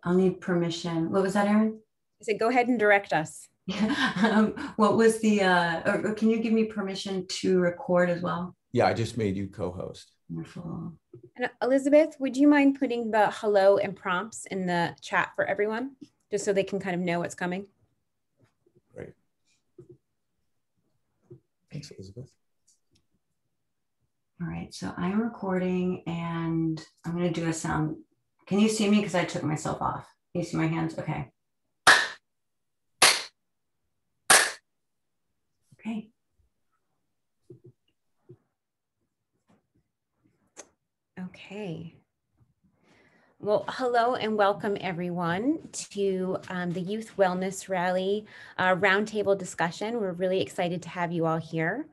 I'll need permission. What was that, Erin? I said, go ahead and direct us. What was the, or can you give me permission to record as well? Yeah, I just made you co-host. Wonderful. And Elizabeth, would you mind putting the hello and prompts in the chat for everyone, just so they can kind of know what's coming? Great. Thanks, Elizabeth. All right, so I'm recording and I'm going to do a sound. Can you see me? Because I took myself off. Can you see my hands? Okay. Okay. Okay. Well, hello and welcome everyone to the Youth Wellness Rally Roundtable discussion. We're really excited to have you all here.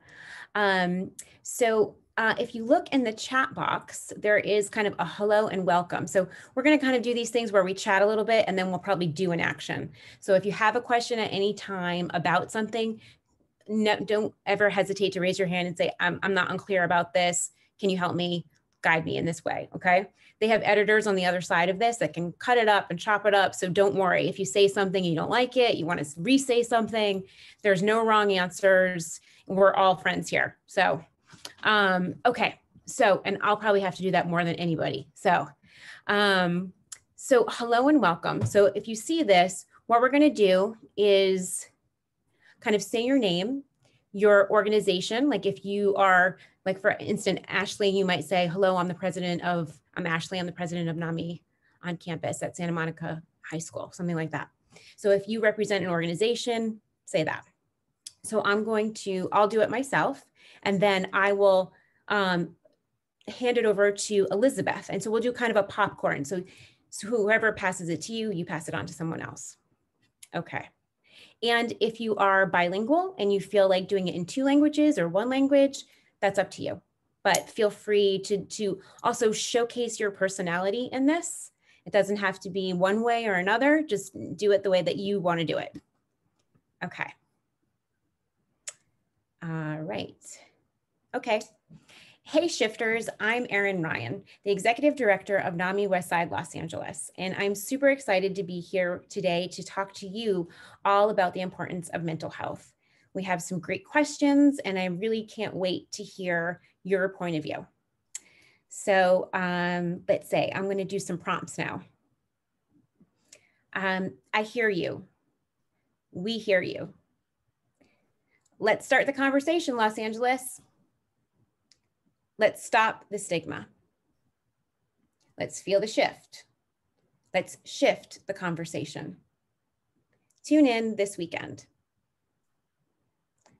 If you look in the chat box, there is kind of a hello and welcome. So we're going to kind of do these things where we chat a little bit and then we'll probably do an action. So if you have a question at any time about something, no, don't ever hesitate to raise your hand and say, I'm not unclear about this. Can you help me? Guide me in this way, okay? They have editors on the other side of this that can cut it up and chop it up. So don't worry. If you say something, you don't like it, you want to re-say something, there's no wrong answers. We're all friends here. So, okay. So, and I'll probably have to do that more than anybody. So hello and welcome. So if you see this, what we're going to do is kind of say your name, your organization. Like if you are, like for instance, Ashley, you might say, hello, I'm Ashley, I'm the president of NAMI on campus at Santa Monica High School, something like that. So if you represent an organization, say that. So I'll do it myself, and then I will hand it over to Elizabeth. And so we'll do kind of a popcorn. So whoever passes it to you, you pass it on to someone else. Okay. And if you are bilingual and you feel like doing it in 2 languages or 1 language, that's up to you. But feel free to also showcase your personality in this. It doesn't have to be one way or another. Just do it the way that you want to do it. Okay. All right. Okay. Hey shifters, I'm Erin Ryan, the Executive Director of NAMI Westside Los Angeles, and I'm super excited to be here today to talk to you all about the importance of mental health. We have some great questions, and I really can't wait to hear your point of view. So let's say I'm going to do some prompts now. I hear you. We hear you. Let's start the conversation, Los Angeles. Let's stop the stigma. Let's feel the shift. Let's shift the conversation. Tune in this weekend.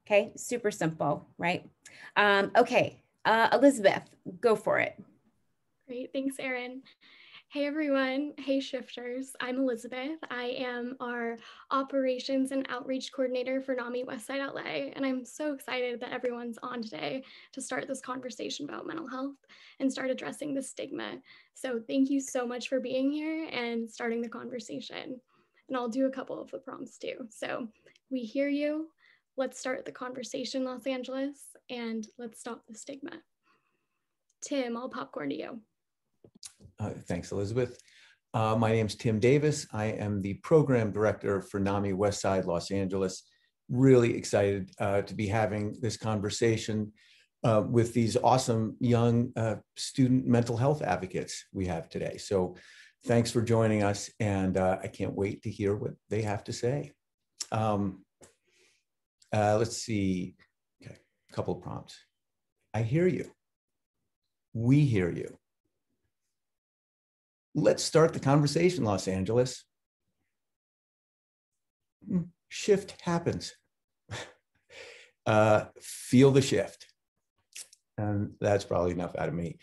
Okay, super simple, right? Okay, Elizabeth, go for it. Great, thanks, Erin. Hey everyone, hey shifters, I'm Elizabeth. I am our Operations and Outreach Coordinator for NAMI Westside LA, and I'm so excited that everyone's on today to start this conversation about mental health and start addressing the stigma. So thank you so much for being here and starting the conversation. And I'll do a couple of the prompts too. So we hear you, let's start the conversation, Los Angeles, and let's stop the stigma. Tim, I'll popcorn to you. Thanks, Elizabeth. My name's Tim Davis. I am the program director for NAMI Westside Los Angeles. Really excited to be having this conversation with these awesome young student mental health advocates we have today. So thanks for joining us, and I can't wait to hear what they have to say. Let's see, okay, a couple of prompts. I hear you. We hear you. Let's start the conversation, Los Angeles. Shift happens. Feel the shift. And that's probably enough out of me.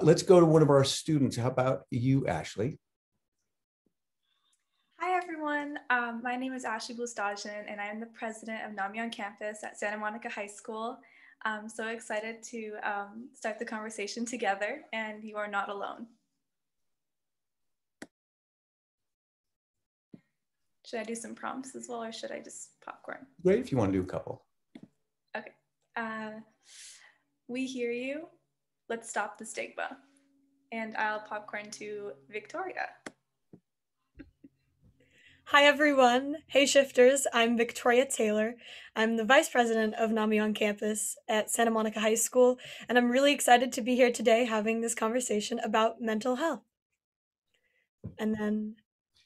Let's go to one of our students. How about you, Ashley? Hi, everyone. My name is Ashley Bustajian, and I am the president of NAMI on campus at Santa Monica High School. I'm so excited to start the conversation together, and you are not alone. Should I do some prompts as well, or should I just popcorn? Great, if you want to do a couple. Okay. We hear you. Let's stop the stigma. And I'll popcorn to Victoria. Hi everyone. Hey shifters, I'm Victoria Taylor. I'm the Vice President of NAMI on campus at Santa Monica High School, and I'm really excited to be here today having this conversation about mental health. And then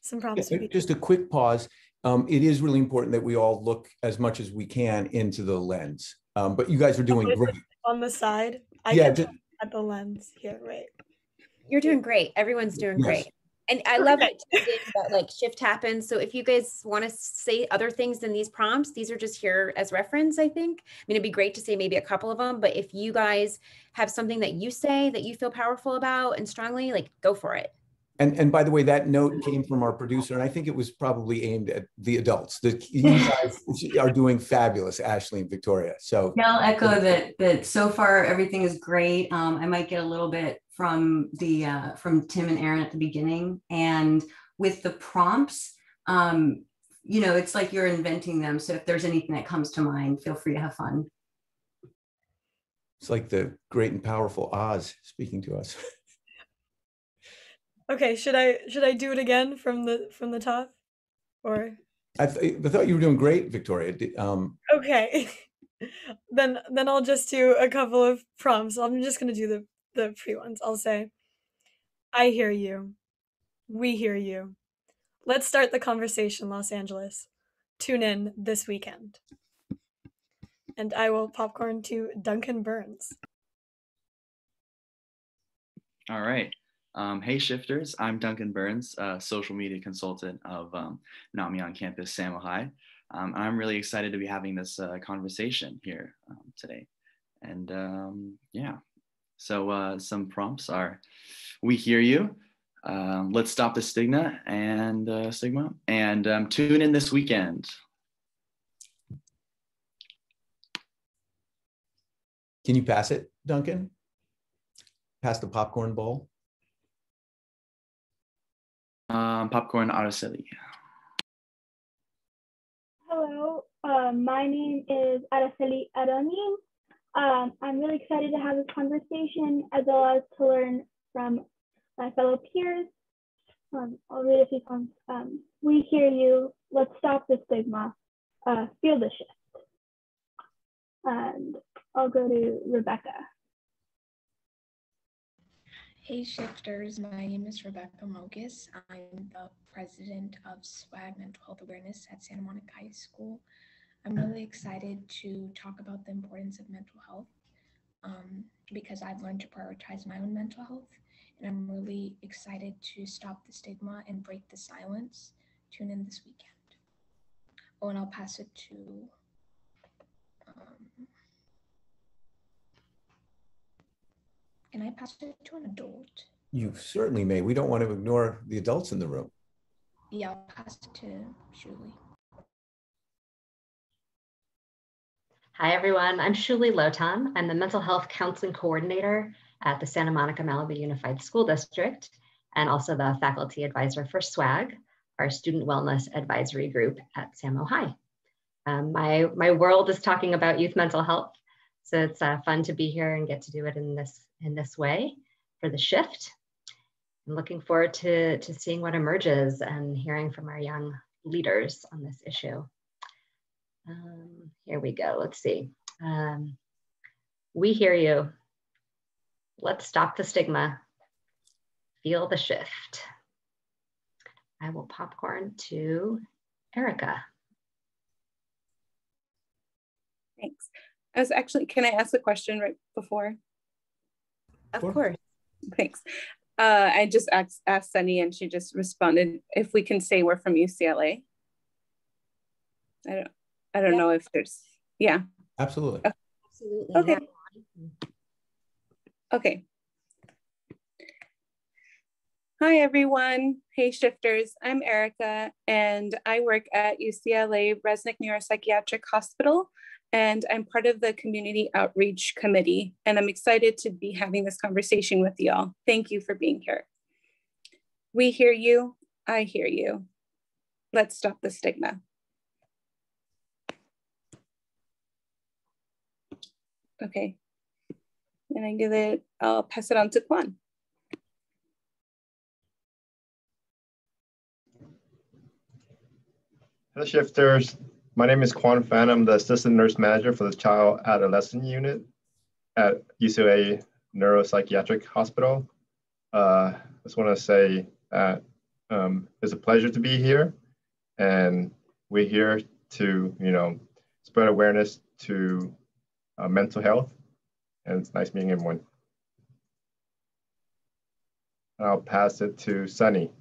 some prompts. Just a quick pause. It is really important that we all look as much as we can into the lens. But you guys are doing great. On the side, I can look at the lens here, right? You're doing great. Everyone's doing great. And I love it that like shift happens. So if you guys want to say other things than these prompts, these are just here as reference, I think. I mean, it'd be great to say maybe a couple of them, but if you guys have something that you say that you feel powerful about and strongly, like go for it. And by the way, that note came from our producer, and I think it was probably aimed at the adults. You guys are doing fabulous, Ashley and Victoria. So yeah, I'll echo that so far everything is great. I might get a little bit from Tim and Aaron at the beginning, and with the prompts, you know, it's like you're inventing them. So if there's anything that comes to mind, feel free to have fun. It's like the great and powerful Oz speaking to us. Okay, should I do it again from the top, or? I thought you were doing great, Victoria. Okay, then I'll just do a couple of prompts. I'm just gonna do the free ones. I'll say, I hear you. We hear you. Let's start the conversation, Los Angeles. Tune in this weekend. And I will popcorn to Duncan Burns. All right. Hey shifters, I'm Duncan Burns, social media consultant of NAMI on campus, SaMo High. I'm really excited to be having this conversation here today. And yeah, so some prompts are, we hear you, let's stop the stigma and tune in this weekend. Can you pass it, Duncan? Pass the popcorn bowl. Popcorn Araceli. Hello, my name is Araceli Aroni. I'm really excited to have this conversation as well as to learn from my fellow peers. I'll read a few poems. We hear you. Let's stop the stigma. Feel the shift. And I'll go to Rebecca. Hey shifters, my name is Rebecca Mogus. I'm the president of SWAG Mental Health Awareness at Santa Monica High School. I'm really excited to talk about the importance of mental health because I've learned to prioritize my own mental health, and I'm really excited to stop the stigma and break the silence. Tune in this weekend. Oh, and I'll pass it to can I pass it to an adult? You certainly may. We don't want to ignore the adults in the room. Yeah, I'll pass it to Julie. Hi, everyone. I'm Shuli Lotan. I'm the Mental Health Counseling Coordinator at the Santa Monica Malibu Unified School District, and also the Faculty Advisor for SWAG, our Student Wellness Advisory Group at SaMo High. My world is talking about youth mental health, so it's fun to be here and get to do it in this way for the shift. I'm looking forward to seeing what emerges and hearing from our young leaders on this issue. Here we go. Let's see. We hear you. Let's stop the stigma. Feel the shift. I will popcorn to Erica. Thanks. I was actually, can I ask a question right before? Of course. Thanks. I just asked Sunny and she just responded, if we can say we're from UCLA. I don't know if there's, yeah. Absolutely. Absolutely. Okay. Yeah. Okay. Hi, everyone. Hey, shifters. I'm Erica, and I work at UCLA Resnick Neuropsychiatric Hospital, and I'm part of the Community Outreach Committee, and I'm excited to be having this conversation with y'all. Thank you for being here. We hear you. I hear you. Let's stop the stigma. Okay. And I'll pass it on to Kwan. Hello, Shifters. My name is Quan Fan. I'm the Assistant Nurse Manager for the Child Adolescent Unit at UCLA Neuropsychiatric Hospital. I just want to say that it's a pleasure to be here, and we're here to, spread awareness to mental health, and it's nice meeting everyone. I'll pass it to Sunny.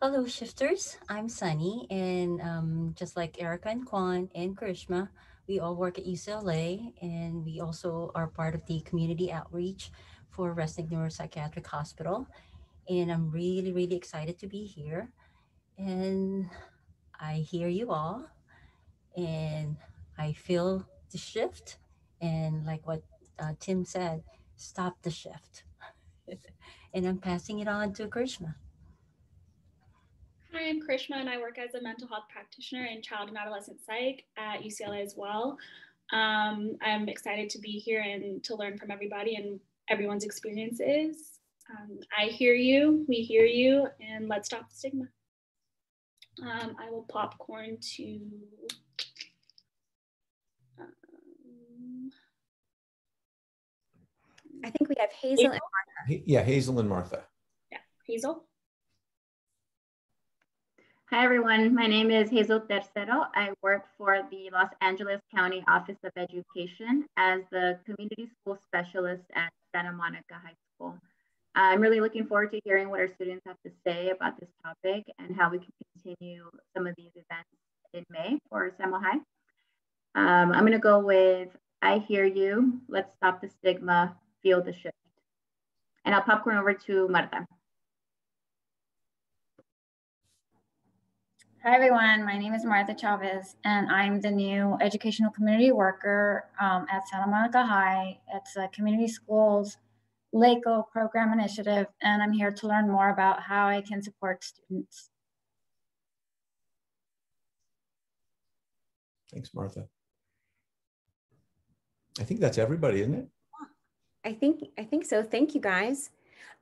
Hello, Shifters. I'm Sunny, and just like Erica and Kwan and Krishma, we all work at UCLA, and we also are part of the community outreach for Resnick Neuropsychiatric Hospital. And I'm really, really excited to be here. And I hear you all, and I feel the shift. And like what Tim said, stop the shift. And I'm passing it on to Krishma. Hi, I'm Krishma, and I work as a mental health practitioner in child and adolescent psych at UCLA as well. I'm excited to be here and to learn from everybody and everyone's experiences. I hear you, we hear you, and let's stop the stigma. I will popcorn to I think we have Hazel and Martha. Yeah, Hazel and Martha. Yeah, Hazel. Hi, everyone. My name is Hazel Tercero. I work for the Los Angeles County Office of Education as the community school specialist at Santa Monica High School. I'm really looking forward to hearing what our students have to say about this topic and how we can continue some of these events in May for SaMo High. I'm going to go with I hear you, let's stop the stigma, feel the shift. And I'll popcorn over to Marta. Hi, everyone. My name is Martha Chavez, and I'm the new educational community worker at Santa Monica High. It's a community schools LACO program initiative, and I'm here to learn more about how I can support students. Thanks, Martha. I think that's everybody, isn't it? I think so. Thank you, guys.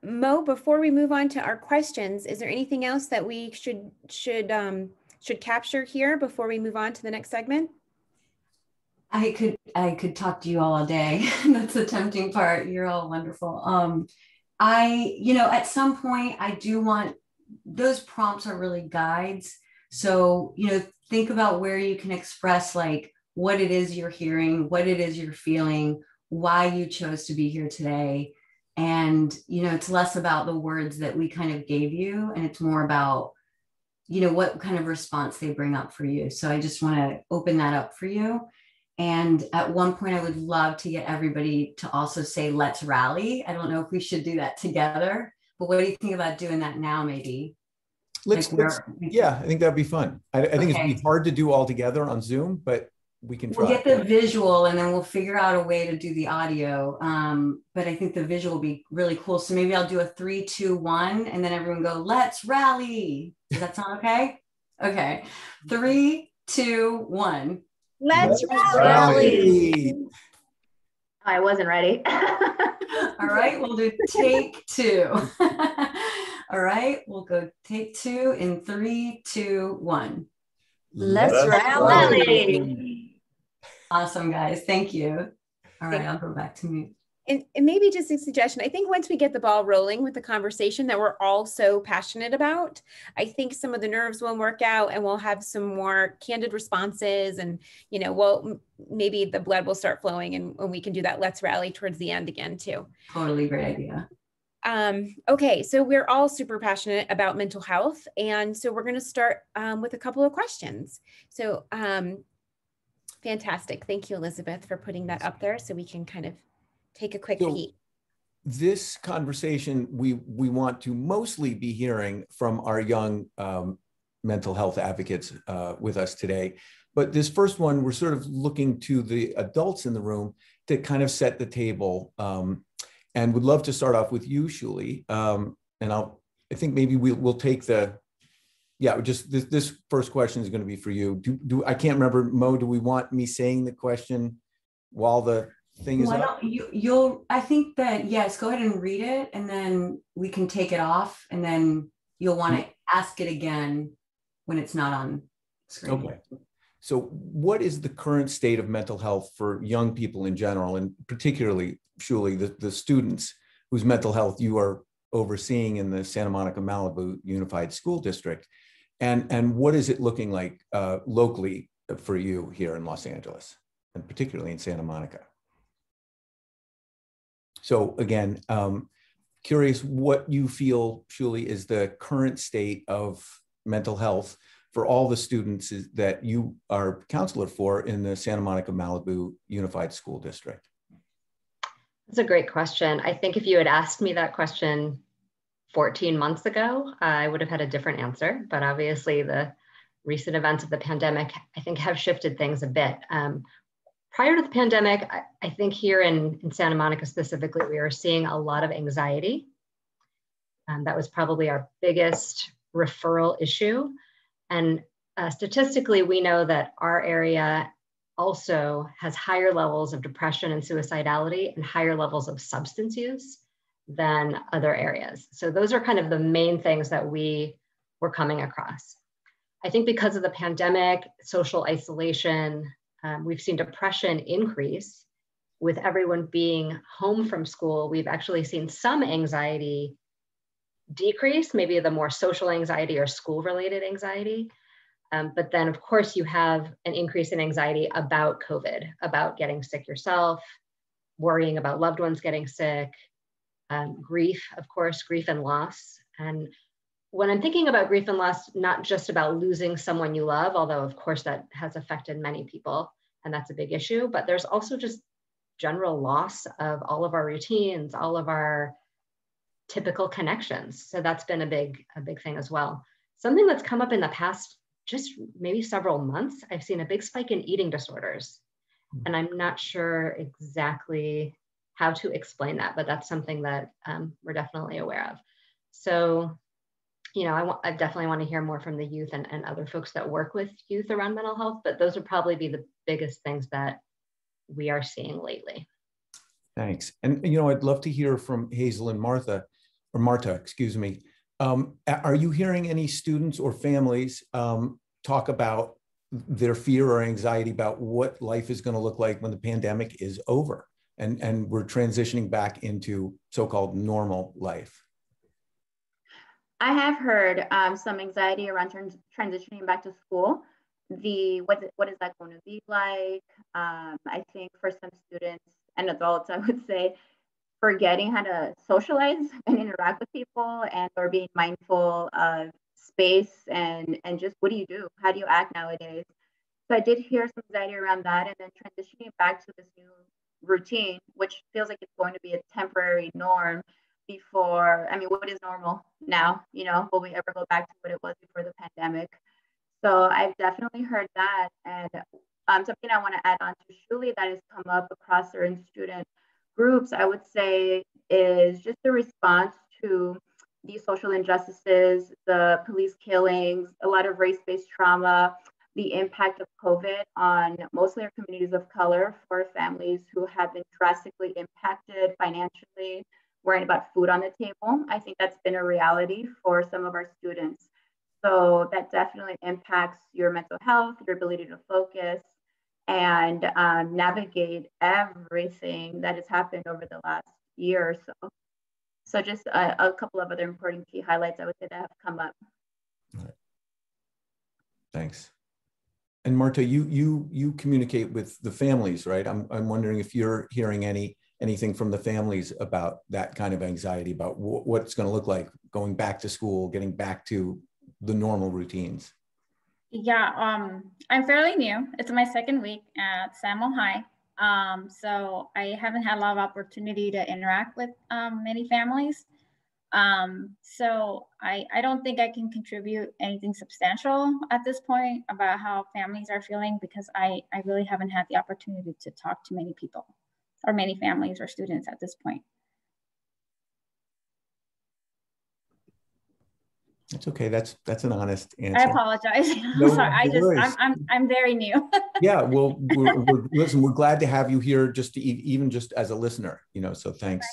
Mo, before we move on to our questions, is there anything else that we should capture here before we move on to the next segment? I could talk to you all day. That's the tempting part. You're all wonderful. At some point I do want, those prompts are really guides. So, think about where you can express like what it is you're hearing, what it is you're feeling, why you chose to be here today. And, it's less about the words that we kind of gave you, and it's more about, what kind of response they bring up for you. So I just want to open that up for you. And at one point, I would love to get everybody to also say, let's rally. I don't know if we should do that together, but what do you think about doing that now, maybe? Yeah, I think that'd be fun. I think it's be hard to do all together on Zoom, but we can try. We'll get the visual and then we'll figure out a way to do the audio. But I think the visual will be really cool. So maybe I'll do a 3, 2, 1, and then everyone go, let's rally. Does that sound okay? Okay. 3, 2, 1. Let's rally. I wasn't ready. All right, we'll do take 2. All right, we'll go take 2 in 3, 2, 1. Let's rally. Awesome, guys. Thank you. All right, I'll go back to mute. And maybe just a suggestion. I think once we get the ball rolling with the conversation that we're all so passionate about, I think some of the nerves will work out and we'll have some more candid responses, and, maybe the blood will start flowing, and we can do that let's rally towards the end again too. Totally great idea. Okay, so we're all super passionate about mental health. And so we're going to start with a couple of questions. So fantastic. Thank you, Elizabeth, for putting that up there so we can kind of take a quick peek. This conversation, we want to mostly be hearing from our young mental health advocates with us today. But this first one, we're sort of looking to the adults in the room to kind of set the table. And would love to start off with you, Shuli. And I think maybe we'll take this first question is going to be for you. I can't remember, Mo, do we want me saying the question while the thing is up? I think that, yes, go ahead and read it, and then we can take it off, and then you'll want to ask it again when it's not on screen. Okay. So what is the current state of mental health for young people in general, and particularly, Shuli, the students whose mental health you are overseeing in the Santa Monica Malibu Unified School District? And what is it looking like locally for you here in Los Angeles, and particularly in Santa Monica? So again, curious what you feel, Shuli, is the current state of mental health for all the students that you are counselor for in the Santa Monica Malibu Unified School District? That's a great question. I think if you had asked me that question 14 months ago, I would have had a different answer, but obviously the recent events of the pandemic, I think, have shifted things a bit. Prior to the pandemic, I think here in Santa Monica specifically, we are seeing a lot of anxiety. That was probably our biggest referral issue. And statistically, we know that our area also has higher levels of depression and suicidality and higher levels of substance use than other areas. So those are kind of the main things that we were coming across. I think because of the pandemic, social isolation, we've seen depression increase. With everyone being home from school, we've actually seen some anxiety decrease, maybe the more social anxiety or school-related anxiety. But then, of course, you have an increase in anxiety about COVID, about getting sick yourself, worrying about loved ones getting sick, grief, of course, grief and loss. And when I'm thinking about grief and loss, not just about losing someone you love, although, of course, that has affected many people, and that's a big issue, but there's also just general loss of all of our routines, all of our typical connections. So that's been a big thing as well. Something that's come up in the past, just maybe several months, I've seen a big spike in eating disorders. And I'm not sure exactly how to explain that, but that's something that we're definitely aware of. So, you know, I definitely want to hear more from the youth and other folks that work with youth around mental health, but those would probably be the biggest things that we are seeing lately. Thanks. And, you know, I'd love to hear from Hazel and Martha, excuse me. Are you hearing any students or families talk about their fear or anxiety about what life is going to look like when the pandemic is over and we're transitioning back into so-called normal life? I have heard some anxiety around transitioning back to school. What is that going to be like? I think for some students and adults, I would say, forgetting how to socialize and interact with people, and or being mindful of space and just what do you do? How do you act nowadays? So I did hear some anxiety around that, and then transitioning back to this new routine, which feels like it's going to be a temporary norm before, I mean, what is normal now? You know, will we ever go back to what it was before the pandemic? So I've definitely heard that. And something I want to add on to Shuli that has come up across certain student groups, I would say, is just the response to these social injustices, the police killings, a lot of race-based trauma, the impact of COVID on mostly our communities of color, for families who have been drastically impacted financially, worrying about food on the table. I think that's been a reality for some of our students. So that definitely impacts your mental health, your ability to focus, and navigate everything that has happened over the last year or so. So just a couple of other important key highlights I would say that have come up. All right. Thanks. And Marta, you communicate with the families, right? I'm wondering if you're hearing anything from the families about that kind of anxiety, about what it's going to look like going back to school, getting back to the normal routines. Yeah, I'm fairly new. It's my second week at SaMo High. So I haven't had a lot of opportunity to interact with many families. So I don't think I can contribute anything substantial at this point about how families are feeling, because I really haven't had the opportunity to talk to many people or many families or students at this point. It's okay. That's an honest answer. I apologize. No, sorry. I'm very new. Yeah. Well, listen, we're glad to have you here, just to even just as a listener, you know. So thanks.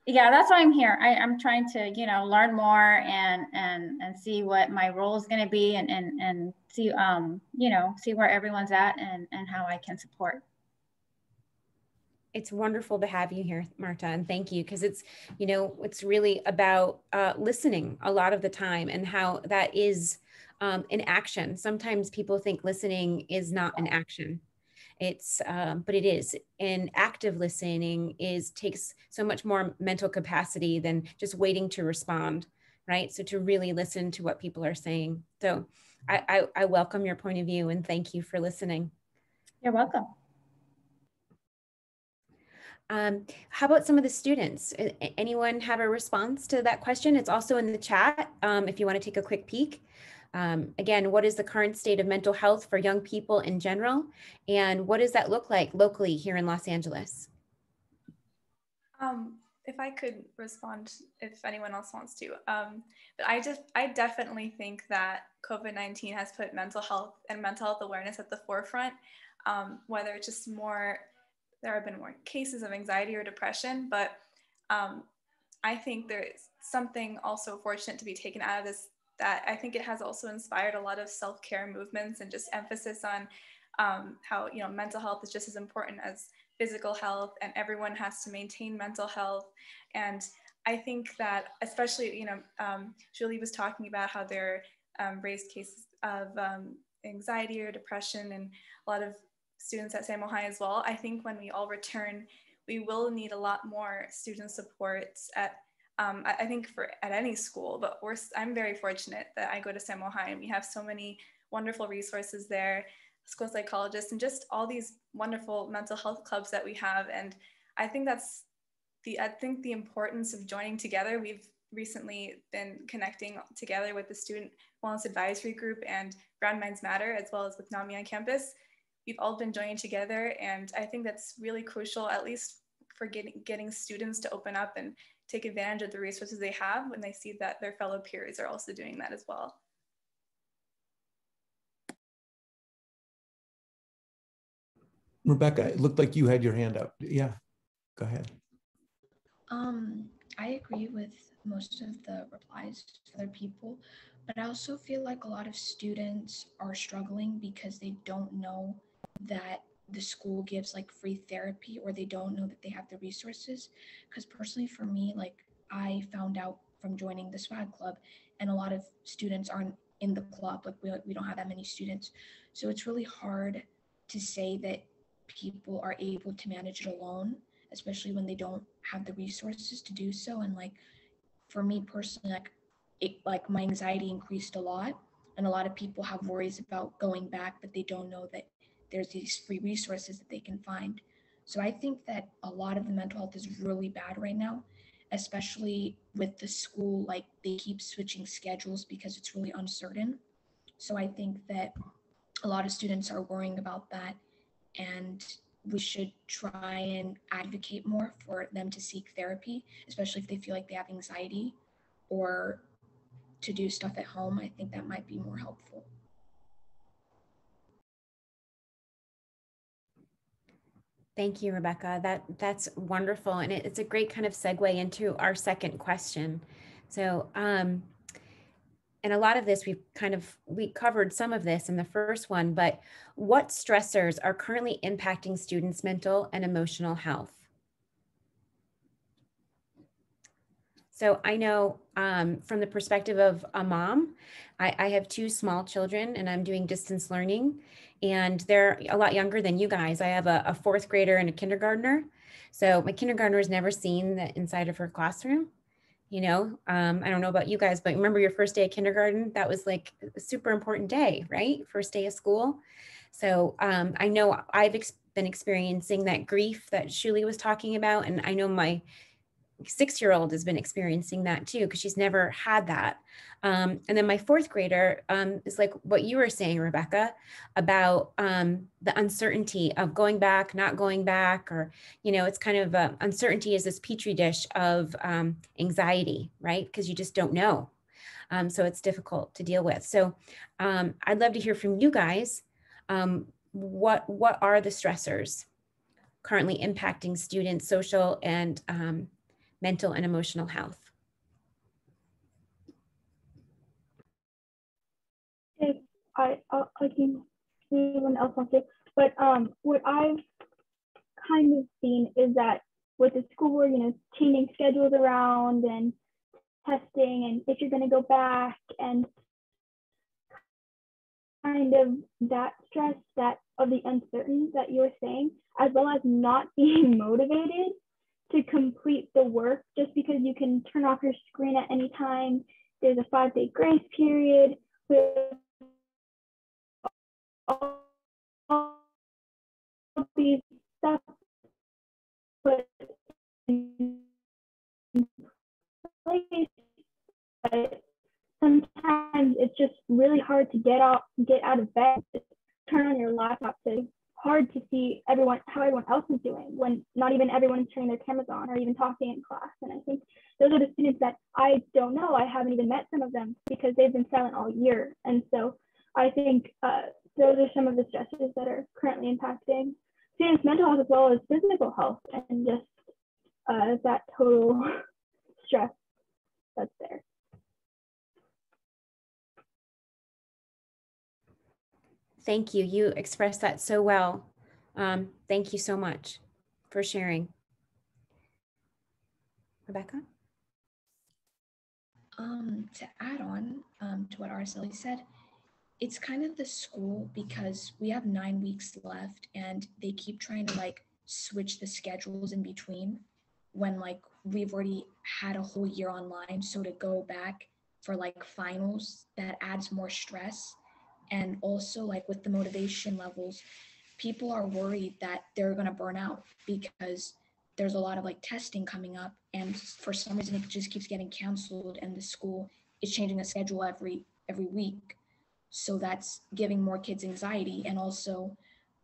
Yeah, that's why I'm here. I'm trying to, you know, learn more and see what my role is going to be and see, you know, see where everyone's at and how I can support. It's wonderful to have you here, Marta, and thank you, because it's, you know, it's really about listening a lot of the time and how that is an action. Sometimes people think listening is not an action. It's, but it is. And active listening takes so much more mental capacity than just waiting to respond, right? So to really listen to what people are saying. So I welcome your point of view and thank you for listening. You're welcome. How about some of the students? Anyone have a response to that question? It's also in the chat if you want to take a quick peek. Again, what is the current state of mental health for young people in general? And what does that look like locally here in Los Angeles? If I could respond, if anyone else wants to, but I definitely think that COVID-19 has put mental health and mental health awareness at the forefront, whether it's just there have been more cases of anxiety or depression, but I think there's something also fortunate to be taken out of this, that I think it has also inspired a lot of self-care movements and just emphasis on how, you know, mental health is just as important as physical health, and everyone has to maintain mental health. And I think that especially, you know, Julie was talking about how there raised cases of anxiety or depression and a lot of students at SaMo High as well. I think when we all return, we will need a lot more student supports at I think at any school, but I'm very fortunate that I go to SaMo High and we have so many wonderful resources there, school psychologists, and just all these wonderful mental health clubs that we have. And I think the importance of joining together. We've recently been connecting together with the Student Wellness Advisory Group and Brown Minds Matter, as well as with NAMI on campus. We've all been joining together, and I think that's really crucial, at least for getting students to open up and take advantage of the resources they have when they see that their fellow peers are also doing that as well. Rebecca, it looked like you had your hand up. Yeah, go ahead. I agree with most of the replies to other people, but I also feel like a lot of students are struggling because they don't know that the school gives like free therapy, or they don't know that they have the resources. Because personally for me, like I found out from joining the swag club, and a lot of students aren't in the club, like we don't have that many students. So it's really hard to say that people are able to manage it alone, especially when they don't have the resources to do so. And like for me personally, like my anxiety increased a lot, and a lot of people have worries about going back, but they don't know that there's these free resources that they can find. So I think that a lot of the mental health is really bad right now, especially with the school, like they keep switching schedules because it's really uncertain. So I think that a lot of students are worrying about that, and we should try and advocate more for them to seek therapy, especially if they feel like they have anxiety or to do stuff at home. I think that might be more helpful. Thank you, Rebecca. That's wonderful. And it's a great kind of segue into our second question. So, and a lot of this, we covered some of this in the first one, but what stressors are currently impacting students' mental and emotional health? So I know from the perspective of a mom, I have two small children and I'm doing distance learning, and they're a lot younger than you guys. I have a fourth grader and a kindergartner. So my kindergartner has never seen the inside of her classroom. You know, I don't know about you guys, but remember your first day of kindergarten? That was like a super important day, right? First day of school. So I know I've been experiencing that grief that Shuli was talking about. And I know my 6-year-old has been experiencing that too, because she's never had that. And then my fourth grader is like what you were saying, Rebecca, about the uncertainty of going back, not going back, or, you know, it's kind of uncertainty is this petri dish of anxiety, right? Because you just don't know. So it's difficult to deal with. So I'd love to hear from you guys. What are the stressors currently impacting students' social and mental and emotional health. If I can see anyone else wants to, but what I've kind of seen is that with the school board, changing schedules around and testing, and if you're going to go back, and kind of that stress that of the uncertain that you were saying, as well as not being motivated to complete the work just because you can turn off your screen at any time. There's a 5-day grace period with all these stuff put in place, but sometimes it's just really hard to get out of bed, turn on your laptop. It's hard to see how everyone else is doing when not even everyone is turning their cameras on or even talking in class. And I think those are the students that I don't know. I haven't even met some of them because they've been silent all year. And so I think those are some of the stresses that are currently impacting students' mental health as well as physical health, and just that total stress that's there. Thank you. You expressed that so well. Thank you so much for sharing. Rebecca? To add on to what Araceli said, it's kind of the school, because we have 9 weeks left and they keep trying to switch the schedules in between when we've already had a whole year online. So to go back for finals, that adds more stress. And also with the motivation levels, people are worried that they're going to burn out because there's a lot of testing coming up, and for some reason it just keeps getting canceled, and the school is changing the schedule every week. So that's giving more kids anxiety. And also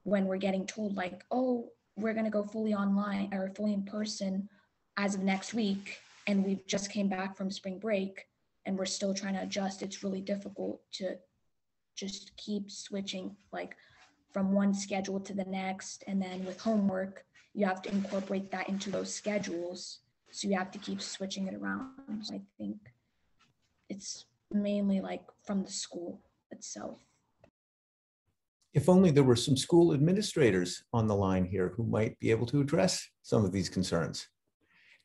when we're getting told oh, we're going to go fully online or fully in person as of next week, and we just came back from spring break and we're still trying to adjust, it's really difficult to just keep switching from one schedule to the next. And then with homework, you have to incorporate that into those schedules. So you have to keep switching it around. So I think it's mainly from the school itself. If only there were some school administrators on the line here who might be able to address some of these concerns.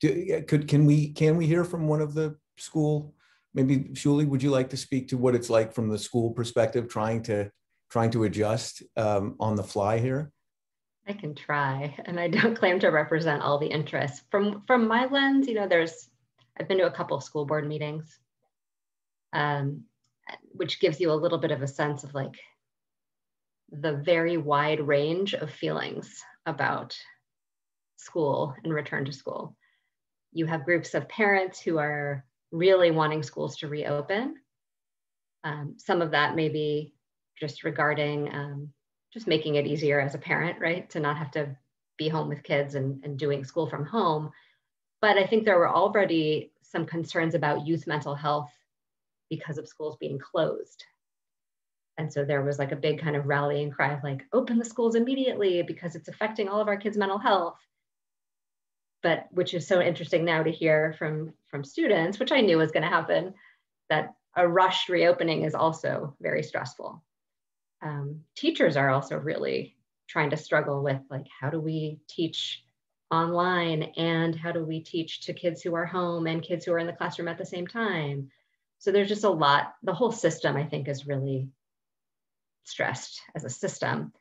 Can we hear from one of the school? Maybe Shuli, would you like to speak to what it's like from the school perspective, trying to adjust on the fly here? I can try, and I don't claim to represent all the interests. From my lens, I've been to a couple of school board meetings, which gives you a little bit of a sense of the very wide range of feelings about school and return to school. You have groups of parents who are really wanting schools to reopen. Some of that may be just regarding just making it easier as a parent, right? To not have to be home with kids and doing school from home. But I think there were already some concerns about youth mental health because of schools being closed. And so there was a big kind of rallying cry of open the schools immediately because it's affecting all of our kids' mental health. But which is so interesting now to hear from students, which I knew was going to happen, that a rushed reopening is also very stressful. Teachers are also really trying to struggle with how do we teach online and how do we teach to kids who are home and kids who are in the classroom at the same time. So there's just a lot. The whole system, I think, is really stressed as a system.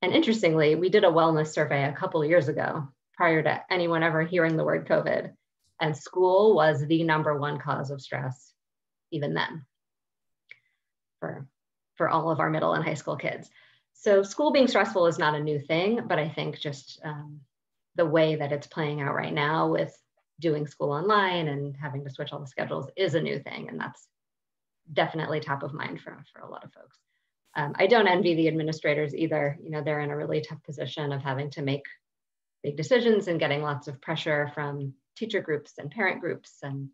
And interestingly, we did a wellness survey a couple of years ago prior to anyone ever hearing the word COVID, and school was the #1 cause of stress even then for all of our middle and high school kids. So school being stressful is not a new thing, but I think just the way that it's playing out right now with doing school online and having to switch all the schedules is a new thing. And that's definitely top of mind for a lot of folks. I don't envy the administrators either. They're in a really tough position of having to make big decisions and getting lots of pressure from teacher groups and parent groups. And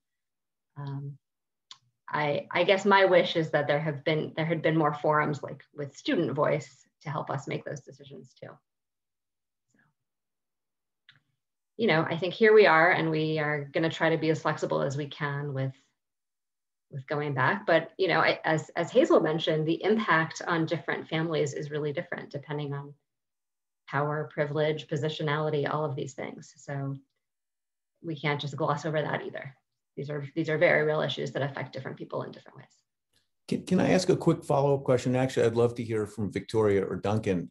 I guess my wish is that there had been more forums with student voice to help us make those decisions too. you know, I think here we are, and we are going to try to be as flexible as we can with going back. But, you know, as Hazel mentioned, the impact on different families is really different depending on power, privilege, positionality, all of these things. So we can't just gloss over that either. These are very real issues that affect different people in different ways. Can I ask a quick follow-up question? Actually, I'd love to hear from Victoria or Duncan.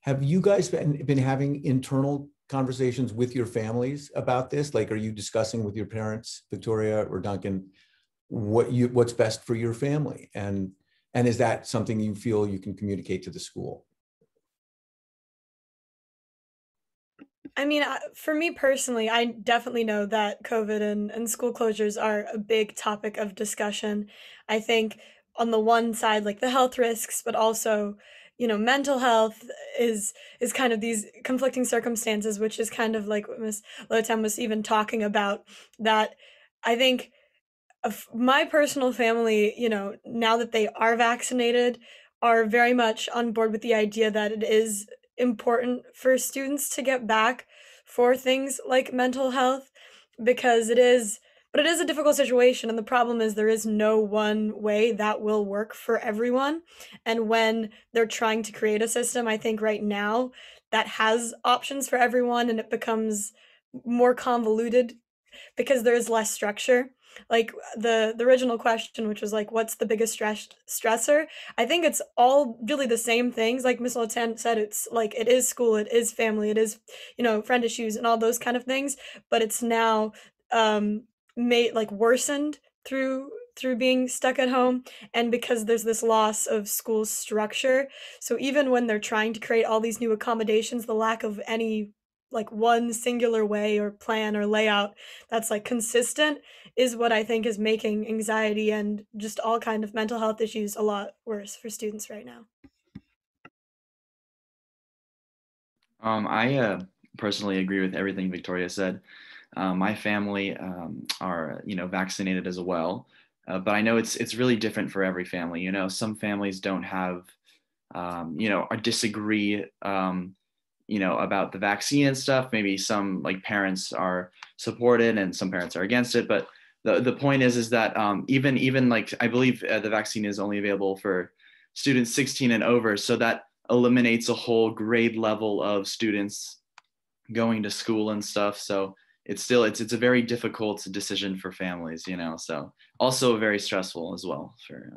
Have you guys been having internal conversations with your families about this? Like, are you discussing with your parents, Victoria or Duncan, what's best for your family? And is that something you feel you can communicate to the school? I mean, for me personally, I definitely know that COVID and school closures are a big topic of discussion. I think on the one side, like the health risks, but also, you know, mental health is kind of these conflicting circumstances, which is kind of like what Ms. Lotam was even talking about, that I think of my personal family, you know, now that they are vaccinated, are very much on board with the idea that it is important for students to get back for things like mental health, because it is a difficult situation, and the problem is there is no one way that will work for everyone. And when they're trying to create a system, I think right now that has options for everyone, and it becomes more convoluted because there's less structure. Like the original question, which was like, what's the biggest stressor? I think it's all really the same things. Like Miss Lotan said, it's like it is school, it is family, it is, you know, friend issues and all those kind of things. But it's now made like worsened through being stuck at home, and because there's this loss of school structure. So even when they're trying to create all these new accommodations, the lack of any like one singular way or plan or layout that's like consistent is what I think is making anxiety and just all kind of mental health issues a lot worse for students right now. I personally agree with everything Victoria said. My family are, you know, vaccinated as well, but I know it's really different for every family. You know, some families don't have, you know, or disagree, you know, about the vaccine and stuff. Maybe some like parents are supported and some parents are against it. But the point is that even like I believe the vaccine is only available for students 16 and over, so that eliminates a whole grade level of students going to school and stuff. So it's still it's a very difficult decision for families, you know. So also very stressful as well for.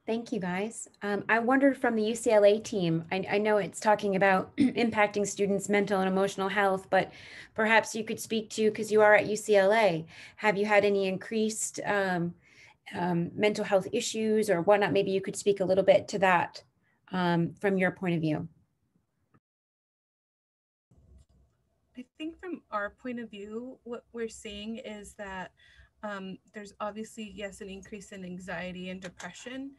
Thank you, guys. I wondered from the UCLA team, I know it's talking about impacting students' mental and emotional health, but perhaps you could speak to, because you are at UCLA, have you had any increased mental health issues or whatnot? Maybe you could speak a little bit to that from your point of view. I think from our point of view, what we're seeing is that there's obviously, yes, an increase in anxiety and depression.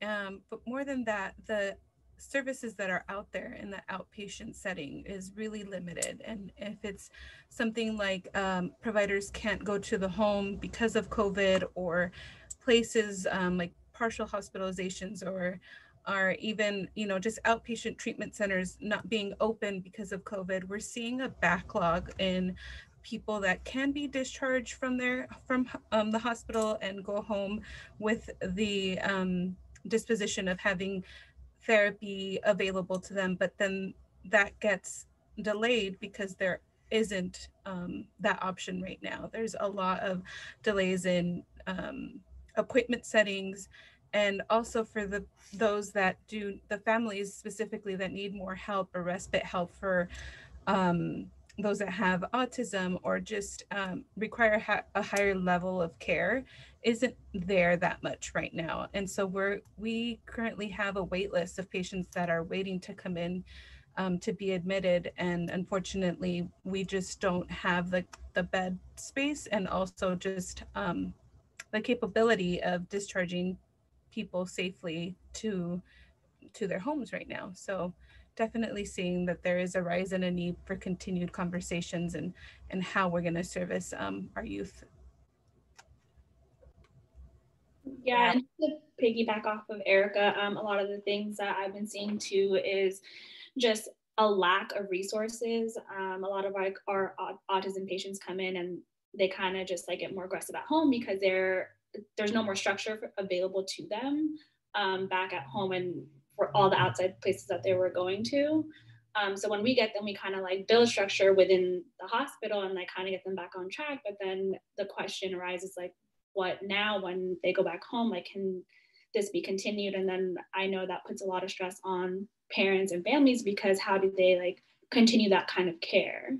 But more than that, the services that are out there in the outpatient setting is really limited. And if it's something like providers can't go to the home because of COVID, or places like partial hospitalizations, or are even, you know, just outpatient treatment centers not being open because of COVID, we're seeing a backlog in people that can be discharged from the hospital and go home with the disposition of having therapy available to them, but then that gets delayed because there isn't that option right now. There's a lot of delays in appointment settings, and also for those that do, the families specifically that need more help or respite help for those that have autism or just require a higher level of care isn't there that much right now. And so we currently have a wait list of patients that are waiting to come in to be admitted. And unfortunately, we just don't have the bed space and also just the capability of discharging people safely to their homes right now. So definitely seeing that there is a rise in a need for continued conversations and how we're going to service our youth. Yeah, and to piggyback off of Erica, a lot of the things that I've been seeing too is just a lack of resources. A lot of our autism patients come in and they kind of just like get more aggressive at home because there's no more structure available to them back at home and for all the outside places that they were going to. So when we get them, we kind of like build structure within the hospital and like kind of get them back on track. But then the question arises like, what now when they go back home? Like, can this be continued? And then I know that puts a lot of stress on parents and families because how do they like continue that kind of care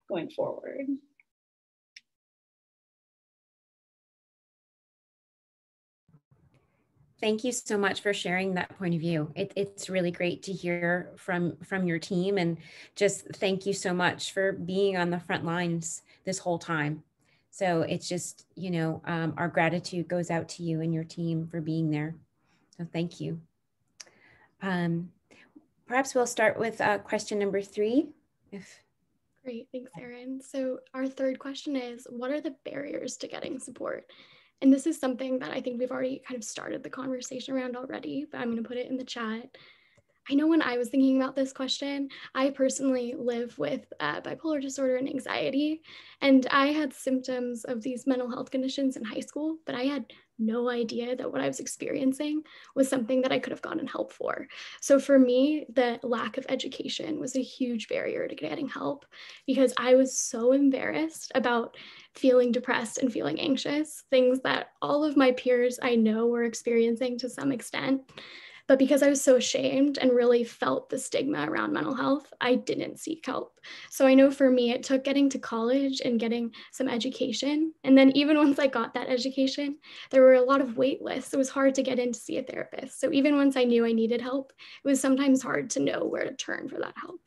going forward? Thank you so much for sharing that point of view. It's really great to hear from your team, and just thank you so much for being on the front lines this whole time. So it's just, you know, our gratitude goes out to you and your team for being there. So thank you. Perhaps we'll start with question number 3. Great, thanks, Erin. So our third question is, what are the barriers to getting support? And this is something that I think we've already kind of started the conversation around already, but I'm going to put it in the chat. I know when I was thinking about this question, I personally live with bipolar disorder and anxiety, and I had symptoms of these mental health conditions in high school, but I had no idea that what I was experiencing was something that I could have gotten help for. So for me, the lack of education was a huge barrier to getting help because I was so embarrassed about feeling depressed and feeling anxious, things that all of my peers I know were experiencing to some extent. But because I was so ashamed and really felt the stigma around mental health, I didn't seek help. So I know for me, it took getting to college and getting some education. And then even once I got that education, there were a lot of wait lists. It was hard to get in to see a therapist. So even once I knew I needed help, it was sometimes hard to know where to turn for that help.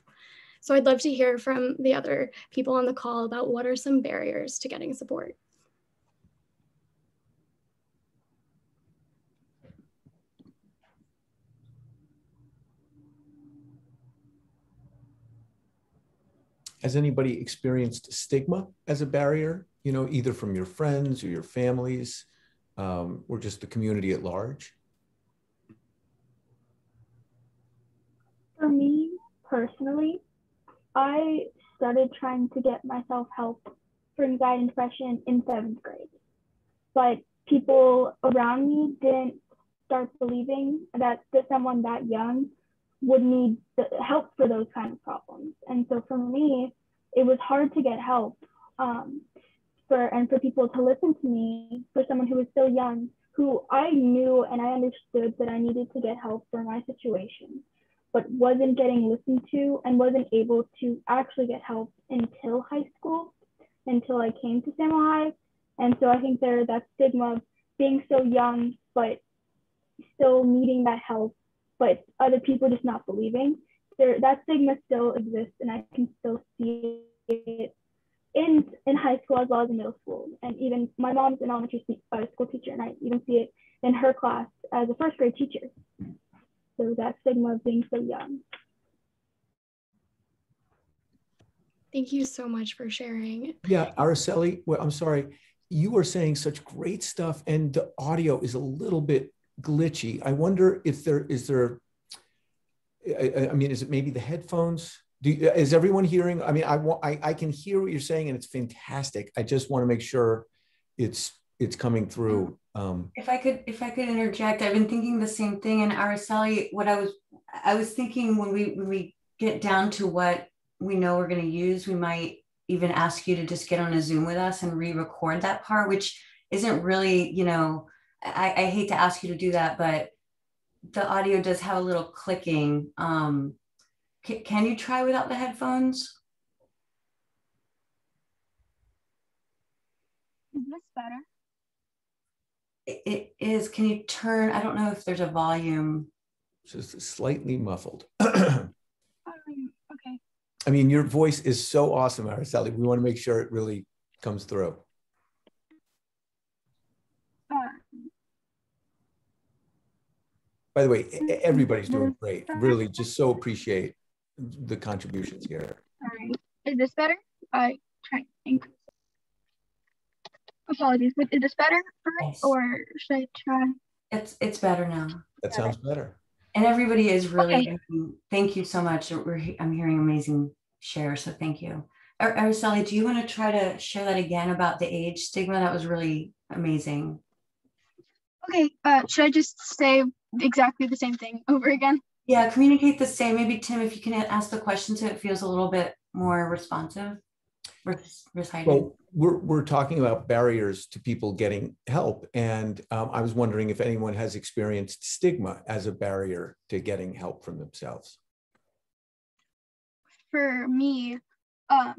So I'd love to hear from the other people on the call about what are some barriers to getting support. Has anybody experienced stigma as a barrier, you know, either from your friends or your families, or just the community at large? For me personally, I started trying to get myself help for anxiety and depression in 7th grade, but people around me didn't start believing that someone that young would need the help for those kind of problems. And so for me, it was hard to get help for people to listen to me, for someone who was so young, who I knew and I understood that I needed to get help for my situation, but wasn't getting listened to and wasn't able to actually get help until high school, until I came to SaMo High. And so I think there's that stigma of being so young, but still needing that help, but other people just not believing. That stigma still exists, and I can still see it in high school as well as in middle school. And even my mom's an elementary school teacher, and I even see it in her class as a 1st grade teacher. So that stigma of being so young. Thank you so much for sharing. Yeah, Araceli, well, I'm sorry, you were saying such great stuff and the audio is a little bit glitchy. I wonder if I mean, is it maybe the headphones? Is everyone hearing? I mean, I can hear what you're saying and it's fantastic. I just want to make sure it's coming through. If I could interject, I've been thinking the same thing. And Araceli, what I was thinking when we get down to what we know we're going to use, we might even ask you to just get on a Zoom with us and re-record that part, which isn't really, you know, I hate to ask you to do that, but the audio does have a little clicking. Can you try without the headphones? Is this better? It is. Can you turn? I don't know if there's a volume. Just slightly muffled. Okay. I mean, your voice is so awesome, Araceli. We want to make sure it really comes through. By the way, everybody's doing great. Really, just so appreciate the contributions here. All right. Is this better? I try. Apologies, but is this better Yes. or should I try? It's better now. That sounds better. And everybody is really, Okay. thank you so much. I'm hearing amazing shares, so thank you. Araceli, do you want to try to share that again about the age stigma? That was really amazing. Okay, should I just say exactly the same thing over again? Yeah, communicate the same. Maybe Tim, if you can ask the question so it feels a little bit more responsive, recited. Well, we're talking about barriers to people getting help. And I was wondering if anyone has experienced stigma as a barrier to getting help from themselves. For me, I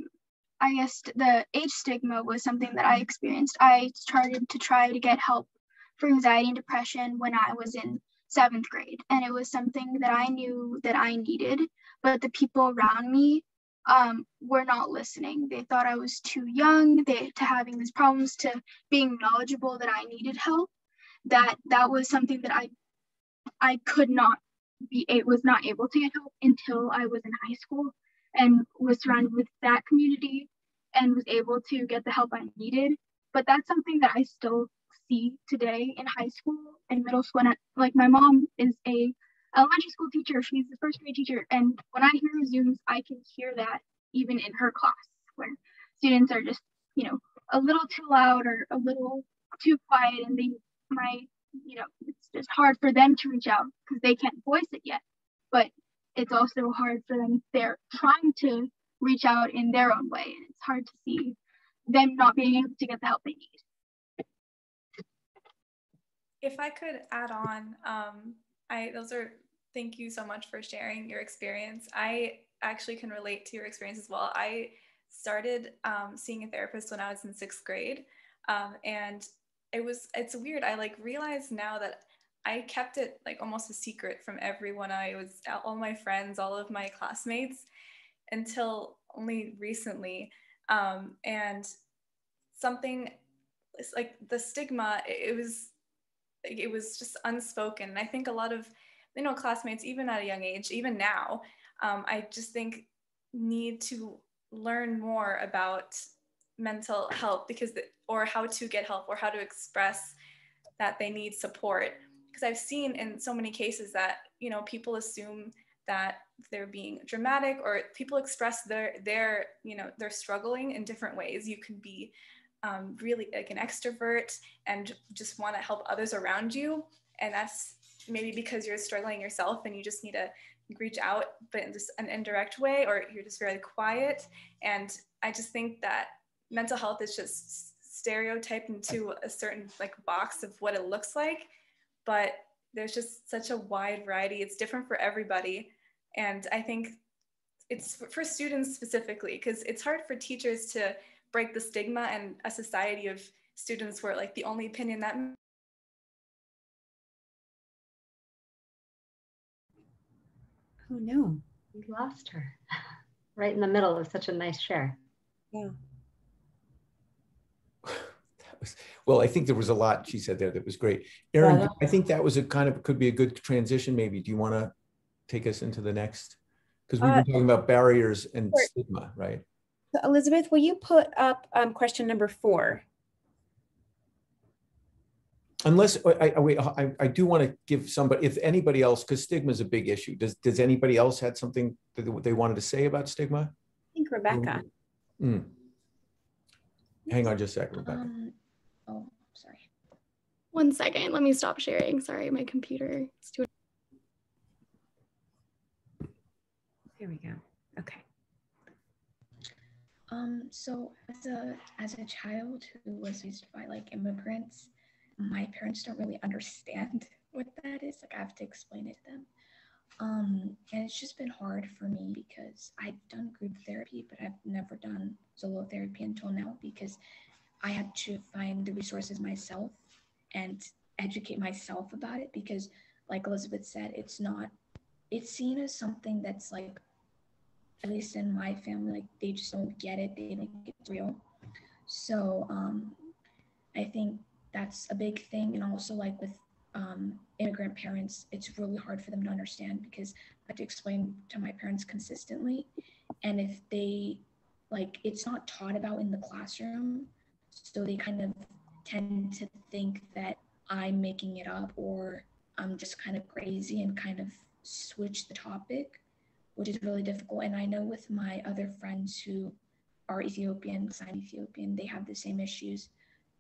guess the age stigma was something that I experienced. I started to try to get help for anxiety and depression when I was in 7th grade. And it was something that I knew that I needed, but the people around me were not listening. They thought I was too young to having these problems, to being knowledgeable that I needed help. That was something that I was not able to get help until I was in high school and was surrounded with that community and was able to get the help I needed. But that's something that I still see today in high school and middle school. And like, my mom is a elementary school teacher. She's the 1st grade teacher. And when I hear Zooms, I can hear that even in her class, where students are just, a little too loud or a little too quiet, and it's just hard for them to reach out because they can't voice it yet. But it's also hard for them. They're trying to reach out in their own way, and it's hard to see them not being able to get the help they need. If I could add on, thank you so much for sharing your experience. I actually can relate to your experience as well. I started seeing a therapist when I was in 6th grade, and it's weird. I realize now that I kept it almost a secret from everyone. All my friends, all of my classmates, until only recently. And something like the stigma, it was just unspoken. And I think a lot of, classmates, even at a young age, even now, I just think need to learn more about mental health or how to get help or how to express that they need support. Because I've seen in so many cases that, people assume that they're being dramatic, or people express they're struggling in different ways. You can be really like an extrovert and just want to help others around you. And that's maybe because you're struggling yourself and you just need to reach out, but in just an indirect way, or you're just very quiet. And I just think that mental health is just stereotyped into a certain box of what it looks like, but there's just such a wide variety. It's different for everybody. And I think it's for students specifically, because it's hard for teachers to break the stigma and a society of students where the only opinion that. Oh no, we lost her right in the middle of such a nice share. Yeah. Well, I think there was a lot she said there that was great. Erin, I think that was could be a good transition maybe. Do you want to take us into the next? Because we've been talking about barriers and stigma, right? So Elizabeth, will you put up question number 4? Unless, I do want to give somebody, if anybody else, because stigma is a big issue. Does anybody else had something that they wanted to say about stigma? I think Rebecca. Hang on just a second, Rebecca. Oh, sorry. 1 second, let me stop sharing. Sorry, my computer is doing. Here we go. Okay. So as a child who was raised by immigrants, my parents don't really understand what that is. I have to explain it to them. And it's just been hard for me because I've done group therapy, but I've never done solo therapy until now, because I had to find the resources myself and educate myself about it, because like Elizabeth said, it's seen as something that's at least in my family, they just don't get it. They think it's real. So I think that's a big thing. And also with immigrant parents, it's really hard for them to understand, because I have to explain to my parents consistently. And if they it's not taught about in the classroom, so they kind of tend to think that I'm making it up or I'm just kind of crazy and kind of switch the topic, which is really difficult. And I know with my other friends who are Ethiopian, because I'm Ethiopian, they have the same issues.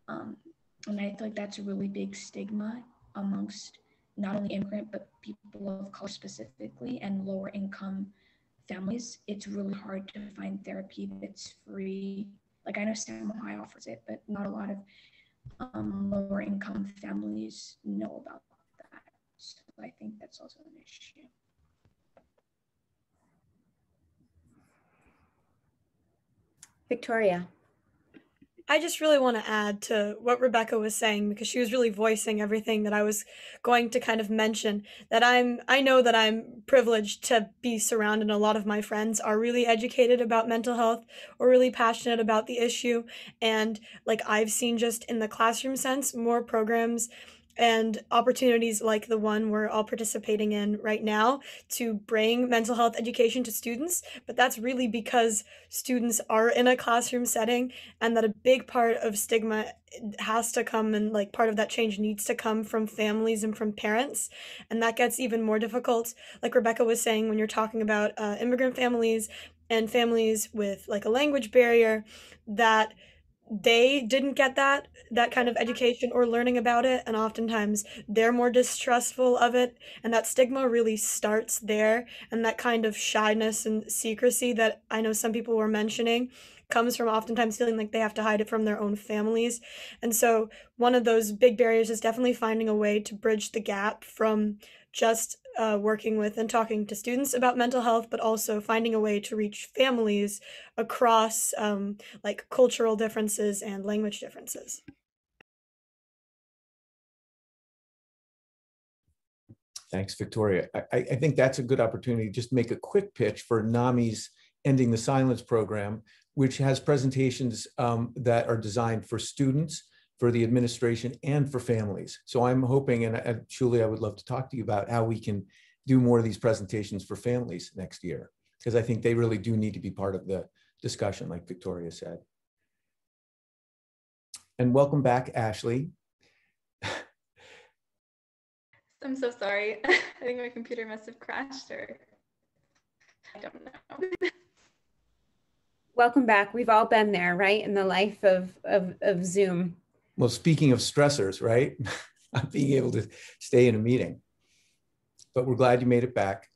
And I feel like that's a really big stigma amongst not only immigrant, but people of color specifically and lower income families. It's really hard to find therapy that's free. Like I know SaMo offers it, but not a lot of lower income families know about that. So I think that's also an issue. Victoria. I just really want to add to what Rebecca was saying because she was really voicing everything that I was going to kind of mention, that I know that I'm privileged to be surrounded, and a lot of my friends are really educated about mental health or really passionate about the issue. And like I've seen just in the classroom sense, more programs and opportunities like the one we're all participating in right now to bring mental health education to students. But that's really because students are in a classroom setting, and that a big part of stigma has to come, and like part of that change needs to come from families and from parents. And that gets even more difficult, like Rebecca was saying, when you're talking about immigrant families and families with like a language barrier, that they didn't get that kind of education or learning about it, and oftentimes they're more distrustful of it, and that stigma really starts there. And that kind of shyness and secrecy that I know some people were mentioning comes from oftentimes feeling like they have to hide it from their own families. And so one of those big barriers is definitely finding a way to bridge the gap from just working with and talking to students about mental health, but also finding a way to reach families across like cultural differences and language differences. Thanks, Victoria. I think that's a good opportunity to just make a quick pitch for NAMI's Ending the Silence program, which has presentations that are designed for students, for the administration, and for families. So I'm hoping, and Julie, I would love to talk to you about how we can do more of these presentations for families next year, because I think they really do need to be part of the discussion, like Victoria said. And welcome back, Ashley. I'm so sorry. I think my computer must have crashed, or I don't know. Welcome back. We've all been there, right? In the life of Zoom. Well, speaking of stressors, right? Not being able to stay in a meeting. But we're glad you made it back.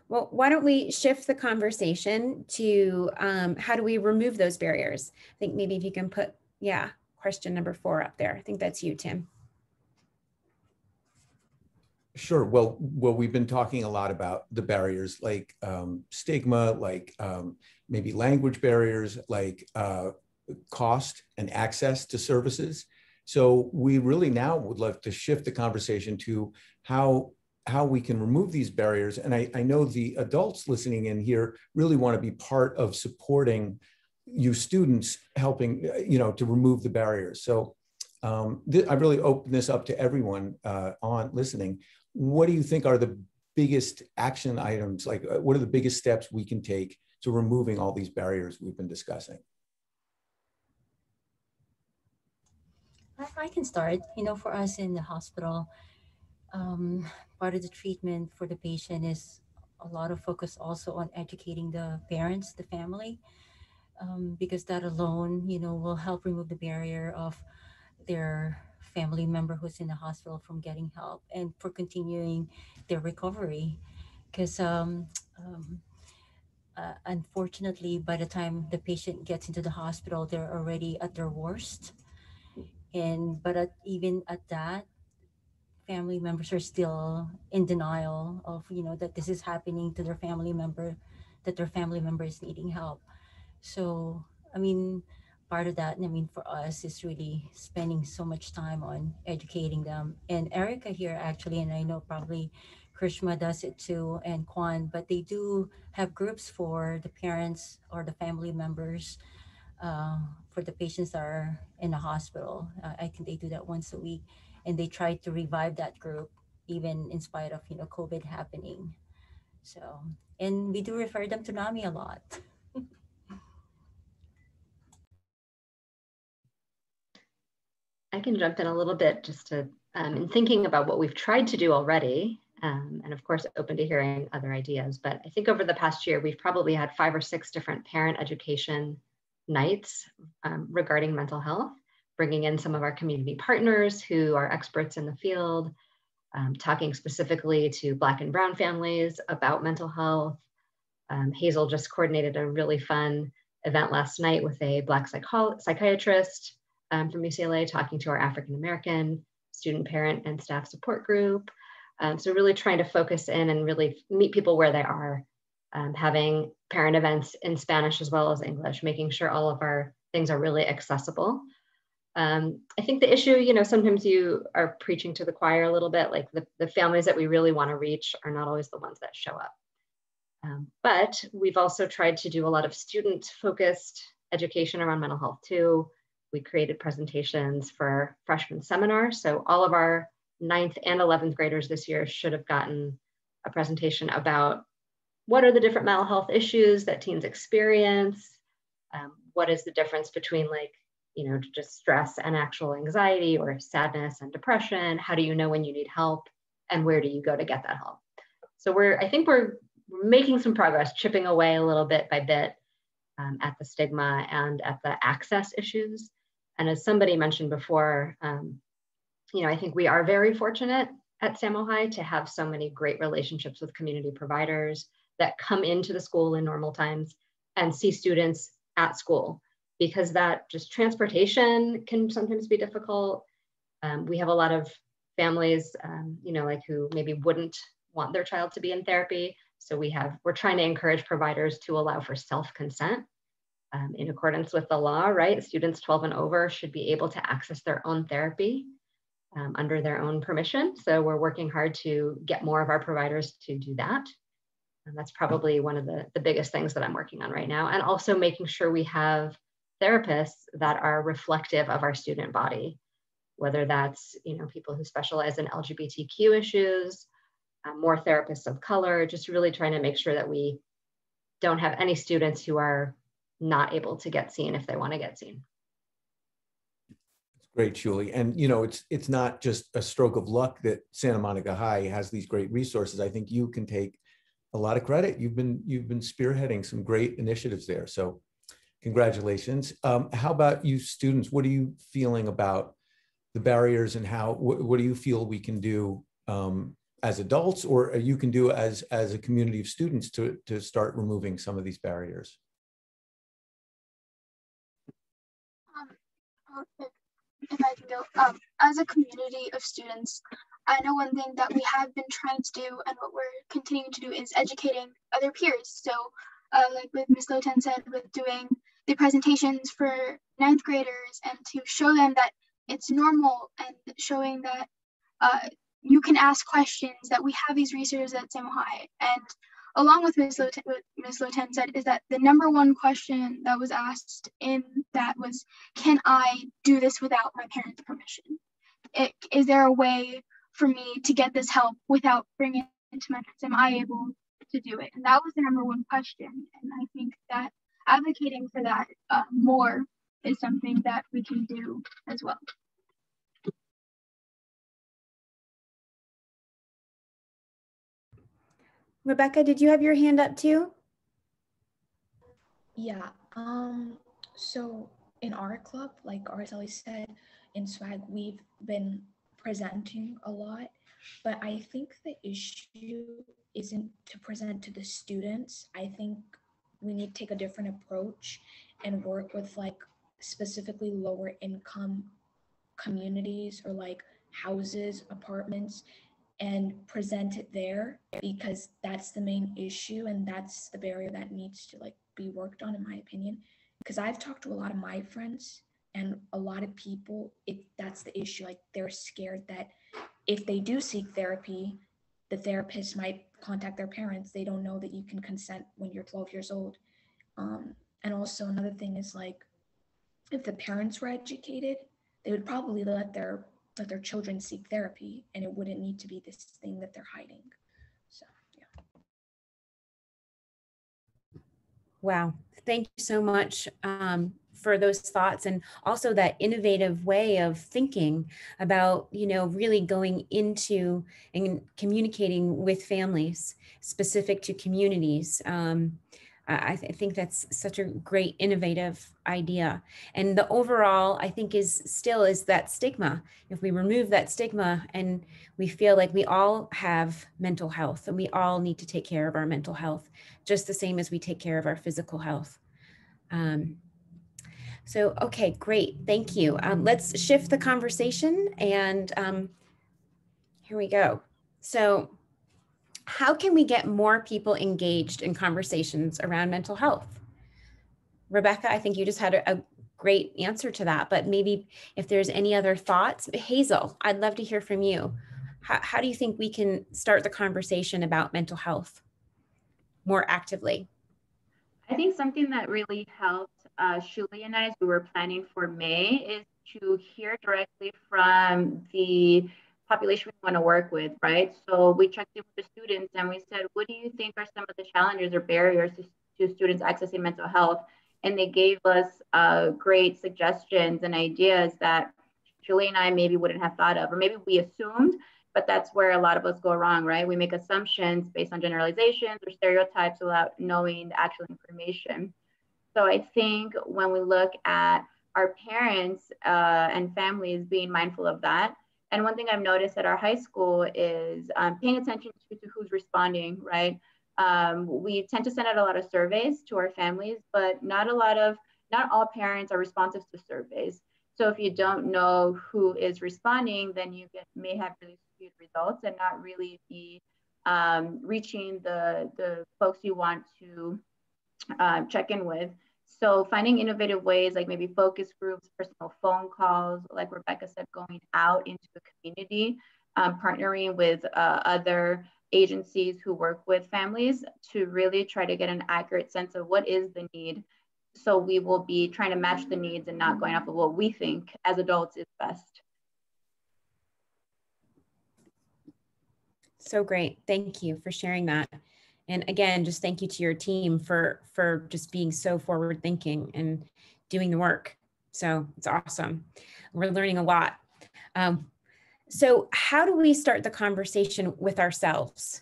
Well, why don't we shift the conversation to how do we remove those barriers? I think maybe if you can put, question number 4 up there. I think that's you, Tim. Sure. Well, we've been talking a lot about the barriers, like stigma, like maybe language barriers, like cost and access to services. So we really now would love to shift the conversation to how we can remove these barriers. And I know the adults listening in here really want to be part of supporting you students, helping, to remove the barriers. So I really open this up to everyone on listening. What do you think are the biggest action items? Like, what are the biggest steps we can take to removing all these barriers we've been discussing? I can start. For us in the hospital, part of the treatment for the patient is a lot of focus also on educating the parents, the family, because that alone, will help remove the barrier of their family member who's in the hospital from getting help and for continuing their recovery. Because unfortunately, by the time the patient gets into the hospital, they're already at their worst. But even at that, family members are still in denial of, that this is happening to their family member, that their family member is needing help. So, part of that, for us is really spending so much time on educating them. And Erica here actually, and I know probably Krishma does it too, and Kwan, but they do have groups for the parents or the family members for the patients that are in the hospital. I think they do that once a week, and they try to revive that group even in spite of COVID happening. So, and we do refer them to NAMI a lot. I can jump in a little bit just to, in thinking about what we've tried to do already, and of course, open to hearing other ideas. But I think over the past year, we've probably had 5 or 6 different parent education nights regarding mental health, bringing in some of our community partners who are experts in the field, talking specifically to Black and Brown families about mental health. Hazel just coordinated a really fun event last night with a Black psychiatrist from UCLA talking to our African American student, parent, and staff support group. So really trying to focus in and really meet people where they are, having parent events in Spanish as well as English, making sure all of our things are really accessible. I think the issue, you know, sometimes you are preaching to the choir a little bit, like the families that we really want to reach are not always the ones that show up. But we've also tried to do a lot of student-focused education around mental health too. We created presentations for freshman seminar. So all of our 9th and 11th graders this year should have gotten a presentation about what are the different mental health issues that teens experience? What is the difference between, like, you know, just stress and actual anxiety, or sadness and depression? How do you know when you need help, and where do you go to get that help? So I think we're making some progress, chipping away a little bit by bit at the stigma and at the access issues. And as somebody mentioned before, you know, I think we are very fortunate at SaMo High to have so many great relationships with community providers that come into the school in normal times and see students at school, because that just transportation can sometimes be difficult. We have a lot of families, you know, like who maybe wouldn't want their child to be in therapy. So we're trying to encourage providers to allow for self-consent in accordance with the law, right? Students 12 and over should be able to access their own therapy under their own permission. So we're working hard to get more of our providers to do that. And that's probably one of the biggest things that I'm working on right now. And also making sure we have therapists that are reflective of our student body, whether that's, you know, people who specialize in LGBTQ issues, more therapists of color, just really trying to make sure that we don't have any students who are not able to get seen if they want to get seen. Great, Julie. And you know, it's not just a stroke of luck that Santa Monica High has these great resources. I think you can take a lot of credit. You've been spearheading some great initiatives there. So congratulations. How about you students? What are you feeling about the barriers, and what do you feel we can do as adults, or you can do as a community of students to start removing some of these barriers? If I can go, as a community of students, I know one thing that we have been trying to do, and what we're continuing to do, is educating other peers. So like with Ms. Lotan said, with doing the presentations for 9th graders, and to show them that it's normal, and showing that you can ask questions, that we have these resources at SaMo High. And along with Ms. Lotan said, is that the #1 question that was asked in that was, can I do this without my parents' permission? Is there a way for me to get this help without bringing it to my parents? Am I able to do it? And that was the #1 question. And I think that advocating for that more is something that we can do as well. Rebecca, did you have your hand up too? Yeah, so in our club, like Araceli said, in SWAG, we've been presenting a lot, but I think the issue isn't to present to the students. I think we need to take a different approach and work with like specifically lower income communities, or like houses, apartments, and present it there, because that's the main issue, and that's the barrier that needs to like be worked on, in my opinion. Because I've talked to a lot of my friends, and a lot of people, that's the issue. Like, they're scared that if they do seek therapy, the therapist might contact their parents. They don't know that you can consent when you're 12 years old. And also another thing is, like, if the parents were educated, they would probably let their children seek therapy, and it wouldn't need to be this thing that they're hiding. So, yeah. Wow. Thank you so much for those thoughts, and also that innovative way of thinking about, really going into and communicating with families specific to communities. I think that's such a great innovative idea. And the overall, I think, is that stigma. If we remove that stigma and we feel like we all have mental health and we all need to take care of our mental health, just the same as we take care of our physical health. So, okay, great. Thank you. Let's shift the conversation, and here we go. So, how can we get more people engaged in conversations around mental health? Rebecca, I think you just had a great answer to that, but maybe if there's any other thoughts, Hazel, I'd love to hear from you. How do you think we can start the conversation about mental health more actively? I think something that really helped Shuli and I as we were planning for May is to hear directly from the population we want to work with, right? So we checked in with the students and we said, what do you think are some of the challenges or barriers to students accessing mental health? And they gave us great suggestions and ideas that Shuli and I maybe wouldn't have thought of, or maybe we assumed, but that's where a lot of us go wrong, right? We make assumptions based on generalizations or stereotypes without knowing the actual information. So I think when we look at our parents and families being mindful of that, and one thing I've noticed at our high school is paying attention to who's responding, right? We tend to send out a lot of surveys to our families, but not all parents are responsive to surveys. So if you don't know who is responding, then you may have really skewed results and not really be reaching the folks you want to check in with. So finding innovative ways like maybe focus groups, personal phone calls, like Rebecca said, going out into the community, partnering with other agencies who work with families to really try to get an accurate sense of what is the need. So we will be trying to match the needs and not going off of what we think as adults is best. So great. Thank you for sharing that. And again, just thank you to your team for just being so forward thinking and doing the work. So it's awesome. We're learning a lot. So how do we start the conversation with ourselves?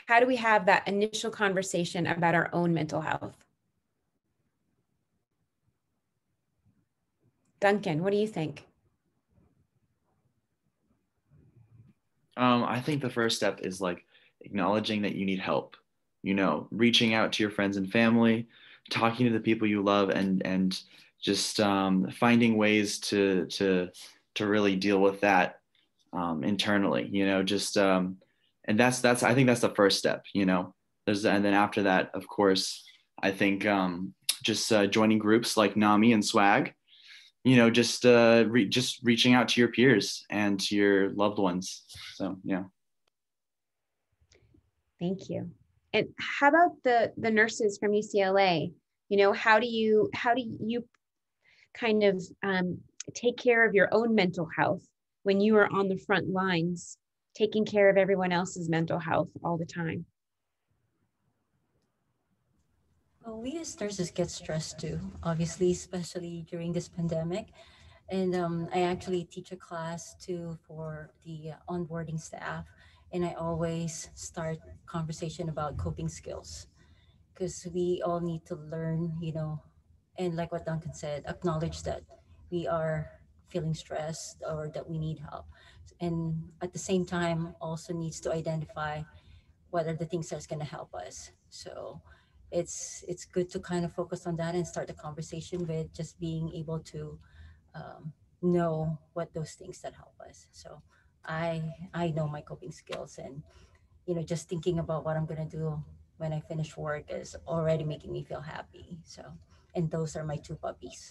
How do we have that initial conversation about our own mental health? Duncan, what do you think? I think the first step is like acknowledging that you need help, reaching out to your friends and family, talking to the people you love, and just finding ways to really deal with that internally, and that's I think that's the first step, and then after that, of course, I think just joining groups like NAMI and SWAG, just reaching out to your peers and to your loved ones. So, yeah. Thank you. And how about the nurses from UCLA? How do you kind of take care of your own mental health when you are on the front lines, taking care of everyone else's mental health all the time? Well, we as nurses get stressed too, obviously, especially during this pandemic. And I actually teach a class too for the onboarding staff. And I always start conversation about coping skills because we all need to learn, and like what Duncan said, acknowledge that we are feeling stressed or that we need help. And at the same time, also needs to identify what are the things that's going to help us. So it's good to kind of focus on that and start the conversation with just being able to know what those things that help us. So I know my coping skills, and just thinking about what I'm gonna do when I finish work is already making me feel happy. So, and those are my two puppies.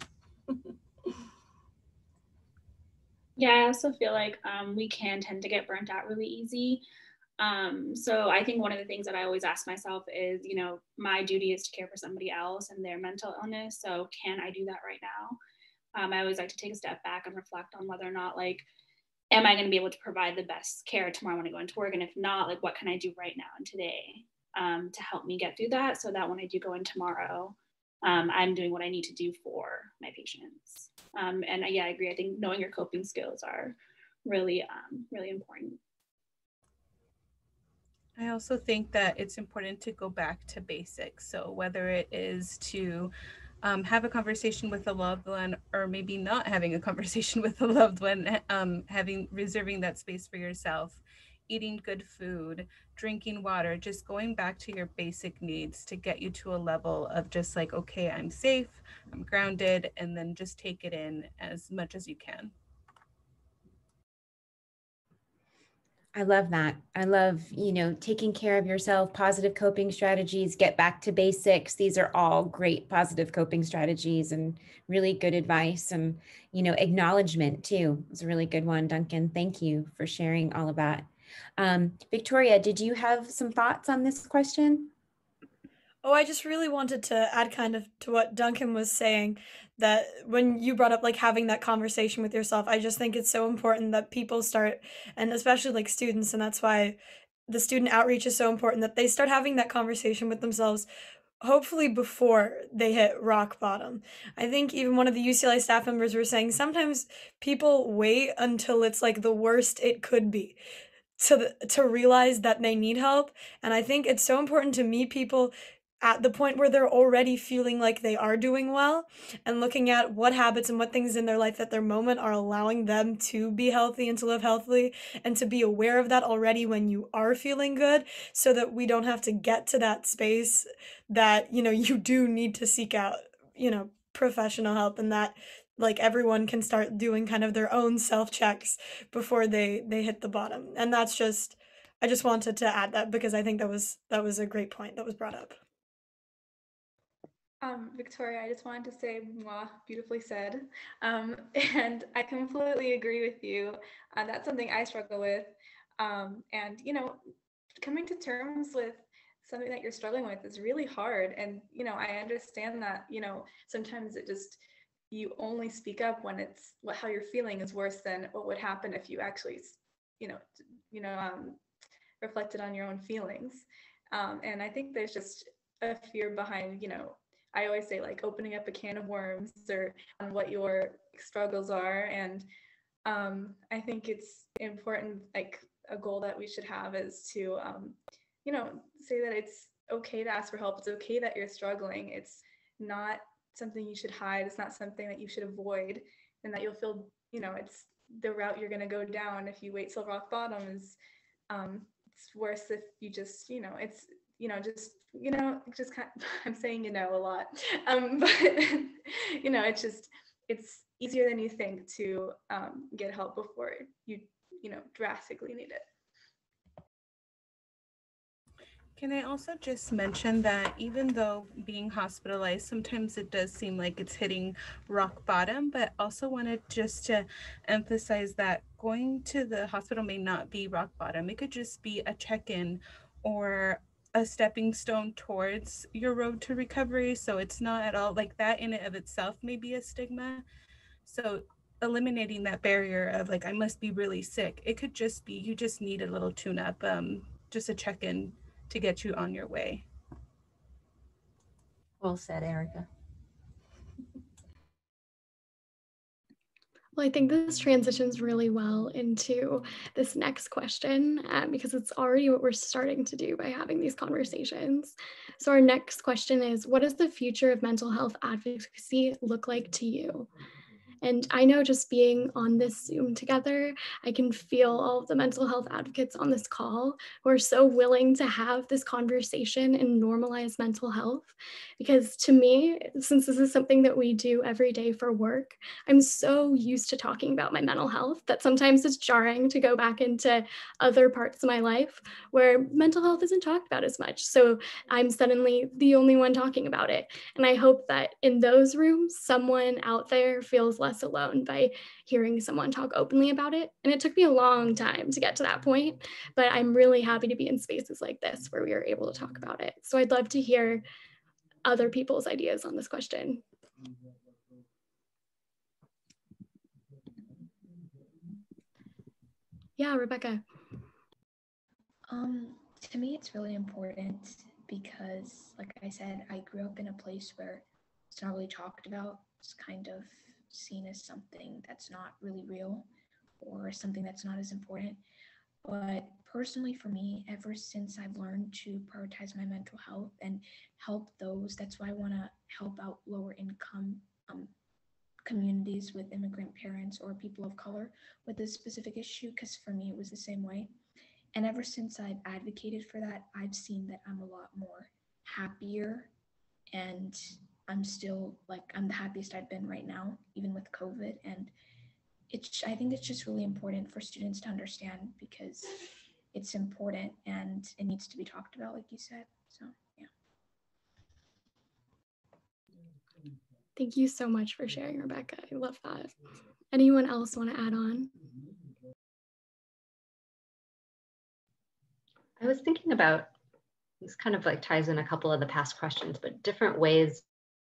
Yeah, I also feel like we can tend to get burnt out really easy. So I think one of the things that I always ask myself is, my duty is to care for somebody else and their mental illness. So can I do that right now? I always like to take a step back and reflect on whether or not, am I going to be able to provide the best care tomorrow when I go into work? And if not, what can I do right now and today to help me get through that, so that when I do go in tomorrow, I'm doing what I need to do for my patients. And yeah, I agree. I think knowing your coping skills are really, really important. I also think that it's important to go back to basics. So whether it is to have a conversation with a loved one, or maybe not having a conversation with a loved one, reserving that space for yourself, eating good food, drinking water, just going back to your basic needs to get you to a level of just like, okay, I'm safe, I'm grounded, and then just take it in as much as you can. I love that. I love, taking care of yourself, positive coping strategies, get back to basics. These are all great positive coping strategies and really good advice, and, acknowledgement too. It's a really good one, Duncan. Thank you for sharing all of that. Victoria, did you have some thoughts on this question? Oh, I just really wanted to add kind of to what Duncan was saying, that when you brought up like having that conversation with yourself, I just think it's so important that people start, and especially like students, and that's why the student outreach is so important, that they start having that conversation with themselves, hopefully before they hit rock bottom. I think even one of the UCLA staff members were saying sometimes people wait until it's like the worst it could be to realize that they need help. And I think it's so important to meet people at the point where they're already feeling like they are doing well, and looking at what habits and what things in their life at their moment are allowing them to be healthy and to live healthily, and to be aware of that already when you are feeling good, so that we don't have to get to that space that, you do need to seek out, professional help, and that like everyone can start doing kind of their own self checks before they hit the bottom. And I just wanted to add that because I think that was a great point that was brought up. Victoria, I just wanted to say, mwah, beautifully said. And I completely agree with you. That's something I struggle with. And, coming to terms with something that you're struggling with is really hard. And, I understand that, sometimes you only speak up when how you're feeling is worse than what would happen if you actually, reflected on your own feelings. And I think there's just a fear behind, I always say like opening up a can of worms or on what your struggles are. And I think it's important, like a goal that we should have is to, say that it's okay to ask for help. It's okay that you're struggling. It's not something you should hide. It's not something that you should avoid, and that you'll feel, it's the route you're going to go down if you wait till rock bottom is, it's worse if you just, it's, just kind of, I'm saying, a lot, but, it's easier than you think to get help before you drastically need it. Can I also just mention that even though being hospitalized, sometimes it does seem like it's hitting rock bottom, but also wanted just to emphasize that going to the hospital may not be rock bottom. It could just be a check-in or a stepping stone towards your road to recovery. So it's not at all like that in and of itself may be a stigma. So eliminating that barrier of like, I must be really sick. It could just be, you just need a little tune-up, just a check-in to get you on your way. Well said, Erica. Well, I think this transitions really well into this next question because it's already what we're starting to do by having these conversations. So our next question is, what does the future of mental health advocacy look like to you? And I know just being on this Zoom together, I can feel all of the mental health advocates on this call who are so willing to have this conversation and normalize mental health. Because to me, since this is something that we do every day for work, I'm so used to talking about my mental health that sometimes it's jarring to go back into other parts of my life where mental health isn't talked about as much. So I'm suddenly the only one talking about it. And I hope that in those rooms, someone out there feels less alone by hearing someone talk openly about it. And it took me a long time to get to that point, but I'm really happy to be in spaces like this where we are able to talk about it. So I'd love to hear other people's ideas on this question. Yeah, Rebecca. To me, it's really important because, like I said, I grew up in a place where it's not really talked about. It's kind of seen as something that's not really real or something that's not as important. But personally for me, ever since I've learned to prioritize my mental health and help those, that's why I want to help out lower income communities with immigrant parents or people of color with this specific issue, because for me it was the same way. And ever since I've advocated for that, I've seen that I'm a lot more happier, and I'm still like, I'm the happiest I've been right now, even with COVID. And I think it's just really important for students to understand, because it's important and it needs to be talked about, like you said. So yeah. Thank you so much for sharing, Rebecca. I love that. Anyone else want to add on? I was thinking about, this kind of like ties in a couple of the past questions, but different ways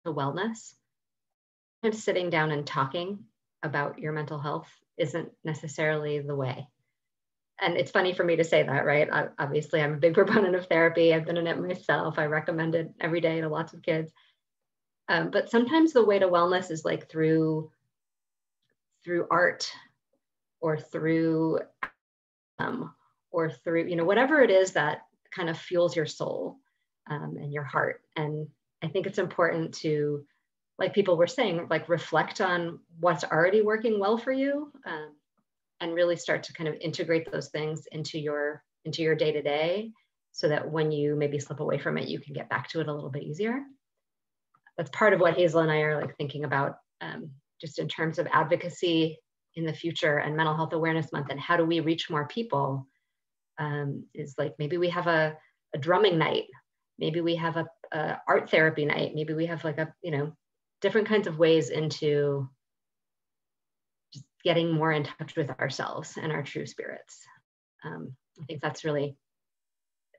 to wellness. And sitting down and talking about your mental health isn't necessarily the way. And it's funny for me to say that, right? Obviously, I'm a big proponent of therapy. I've been in it myself. I recommend it every day to lots of kids. But sometimes the way to wellness is like through art, or through whatever it is that kind of fuels your soul and your heart. And I think it's important to, like people were saying, like reflect on what's already working well for you, and really start to kind of integrate those things into your day-to-day, so that when you maybe slip away from it, you can get back to it a little bit easier. That's part of what Hazel and I are like thinking about, just in terms of advocacy in the future and Mental Health Awareness Month, and how do we reach more people, is like, maybe we have a drumming night, maybe we have a art therapy night, maybe we have like different kinds of ways into just getting more in touch with ourselves and our true spirits. I think that's really,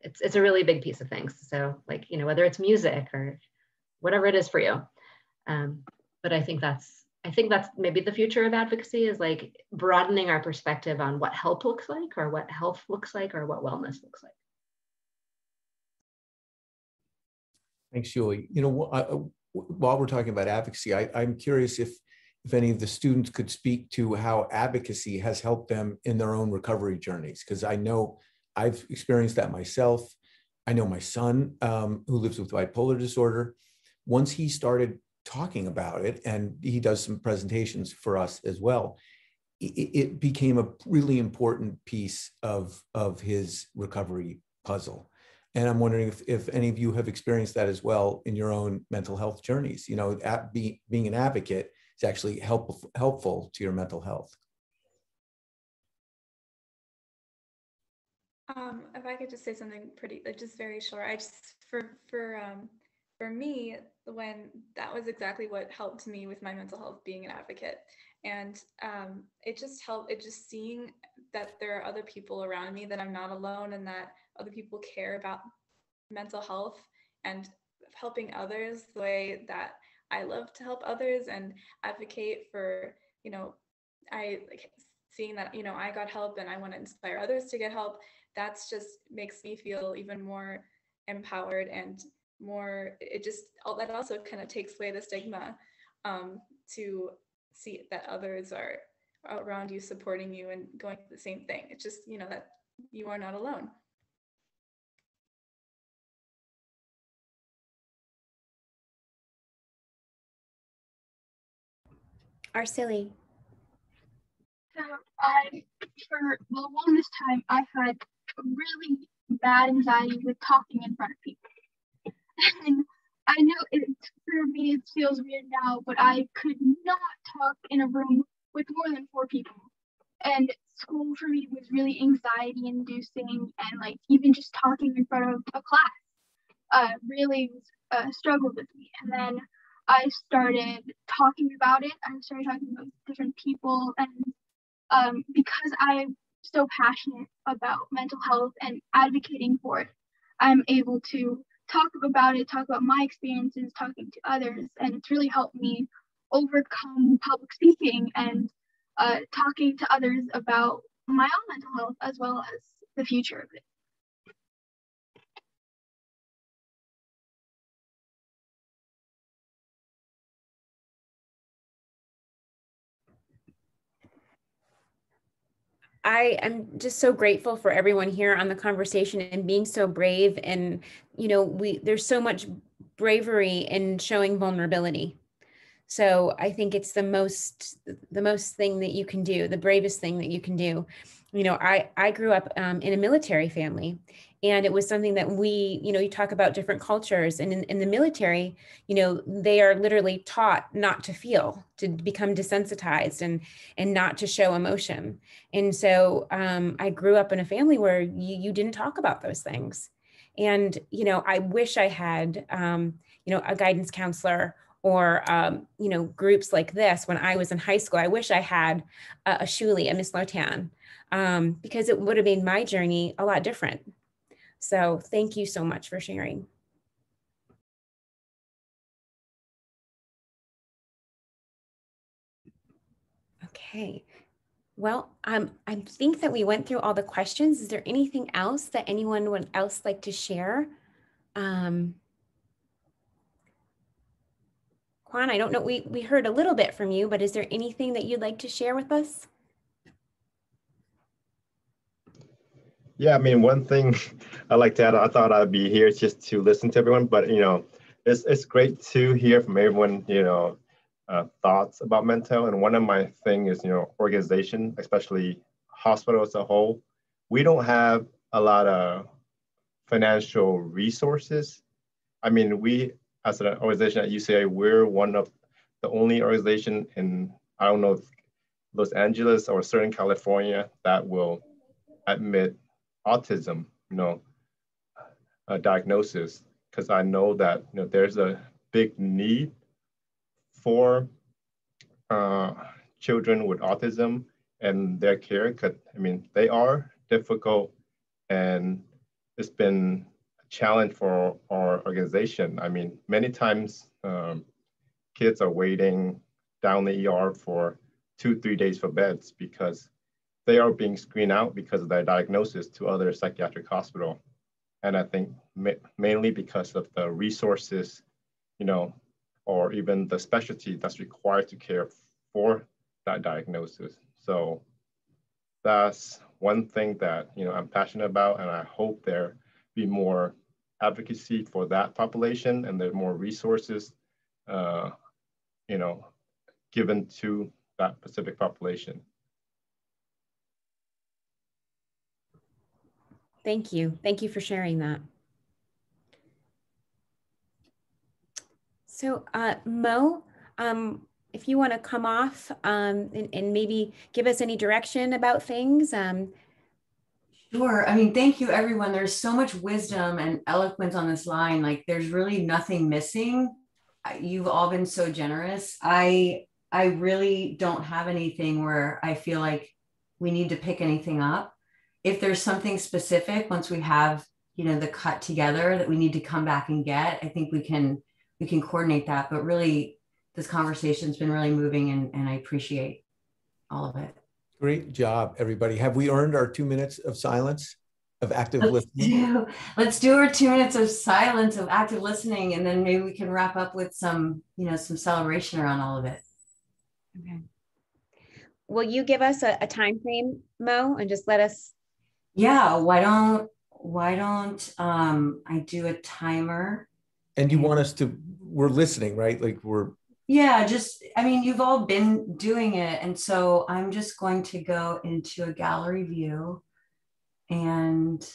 it's a really big piece of things. So like, whether it's music or whatever it is for you. But I think that's maybe the future of advocacy, is like broadening our perspective on what help looks like, or what health looks like, or what wellness looks like. Thanks, Julie. While we're talking about advocacy, I'm curious if any of the students could speak to how advocacy has helped them in their own recovery journeys, because I know I've experienced that myself. I know my son, who lives with bipolar disorder, once he started talking about it, and he does some presentations for us as well, it became a really important piece of his recovery puzzle. And I'm wondering if any of you have experienced that as well in your own mental health journeys. Being an advocate is actually helpful to your mental health. If I could just say something just very short. For me, when that was exactly what helped me with my mental health, being an advocate. And it just helped, seeing that there are other people around me, that I'm not alone, and that other people care about mental health, and helping others the way that I love to help others and advocate for, seeing that, I got help and I want to inspire others to get help. That's just makes me feel even more empowered, and more, that also kind of takes away the stigma, to see that others are around you, supporting you and going through the same thing. It's just, that you are not alone. Arceli. So for the longest time, I had really bad anxiety with talking in front of people. And I know for me, it feels weird now, but I could not talk in a room with more than 4 people. And school for me was really anxiety inducing, and like even just talking in front of a class really struggled with me. And then I started talking about it. I started talking about different people, and because I'm so passionate about mental health and advocating for it, I'm able to talk about my experiences, talking to others, and it's really helped me overcome public speaking and talking to others about my own mental health as well as the future of it. I am just so grateful for everyone here on the conversation and being so brave. And, you know, there's so much bravery in showing vulnerability. So I think it's the most thing that you can do, the bravest thing that you can do. You know, I grew up in a military family, and it was something that you talk about different cultures, and in the military, you know, they are literally taught not to feel, to become desensitized and not to show emotion. And so I grew up in a family where you didn't talk about those things. And, you know, I wish I had, a guidance counselor or, groups like this when I was in high school. I wish I had a Shuli, a Miss Lotan, because it would have made my journey a lot different. So thank you so much for sharing. Okay. Well, I think that we went through all the questions. Is there anything else that anyone would else like to share? Juan, I don't know, we heard a little bit from you, but is there anything that you'd like to share with us? Yeah, I mean, one thing I like to add, I thought I'd be here just to listen to everyone, but it's great to hear from everyone, thoughts about mental. And one of my things is, organization, especially hospitals as a whole. We don't have a lot of financial resources. I mean, we as an organization at UCLA, we're one of the only organization in, I don't know, Los Angeles or Southern California that will admit autism, a diagnosis, because I know that there's a big need for children with autism and their care. Because I mean, they are difficult, and it's been a challenge for our organization. I mean, many times kids are waiting down the ER for 2-3 days for beds because they are being screened out because of their diagnosis to other psychiatric hospital. And I think mainly because of the resources, or even the specialty that's required to care for that diagnosis. So that's one thing that, I'm passionate about, and I hope there be more advocacy for that population and there are more resources, given to that specific population. Thank you. Thank you for sharing that. So Mo, if you want to come off and maybe give us any direction about things. Sure. I mean, thank you, everyone. There's so much wisdom and eloquence on this line. Like, there's really nothing missing. You've all been so generous. I really don't have anything where I feel like we need to pick anything up. If there's something specific, once we have, the cut together that we need to come back and get, I think we can coordinate that. But really, this conversation's been really moving, and I appreciate all of it. Great job, everybody. Have we earned our 2 minutes of silence, of active listening? Let's do our 2 minutes of silence, of active listening, and then maybe we can wrap up with some celebration around all of it. Okay. Will you give us a time frame, Mo, and just let us? Yeah. Why don't I do a timer? And you want us to? We're listening, right? Like we're. Yeah, you've all been doing it. And so I'm just going to go into a gallery view, and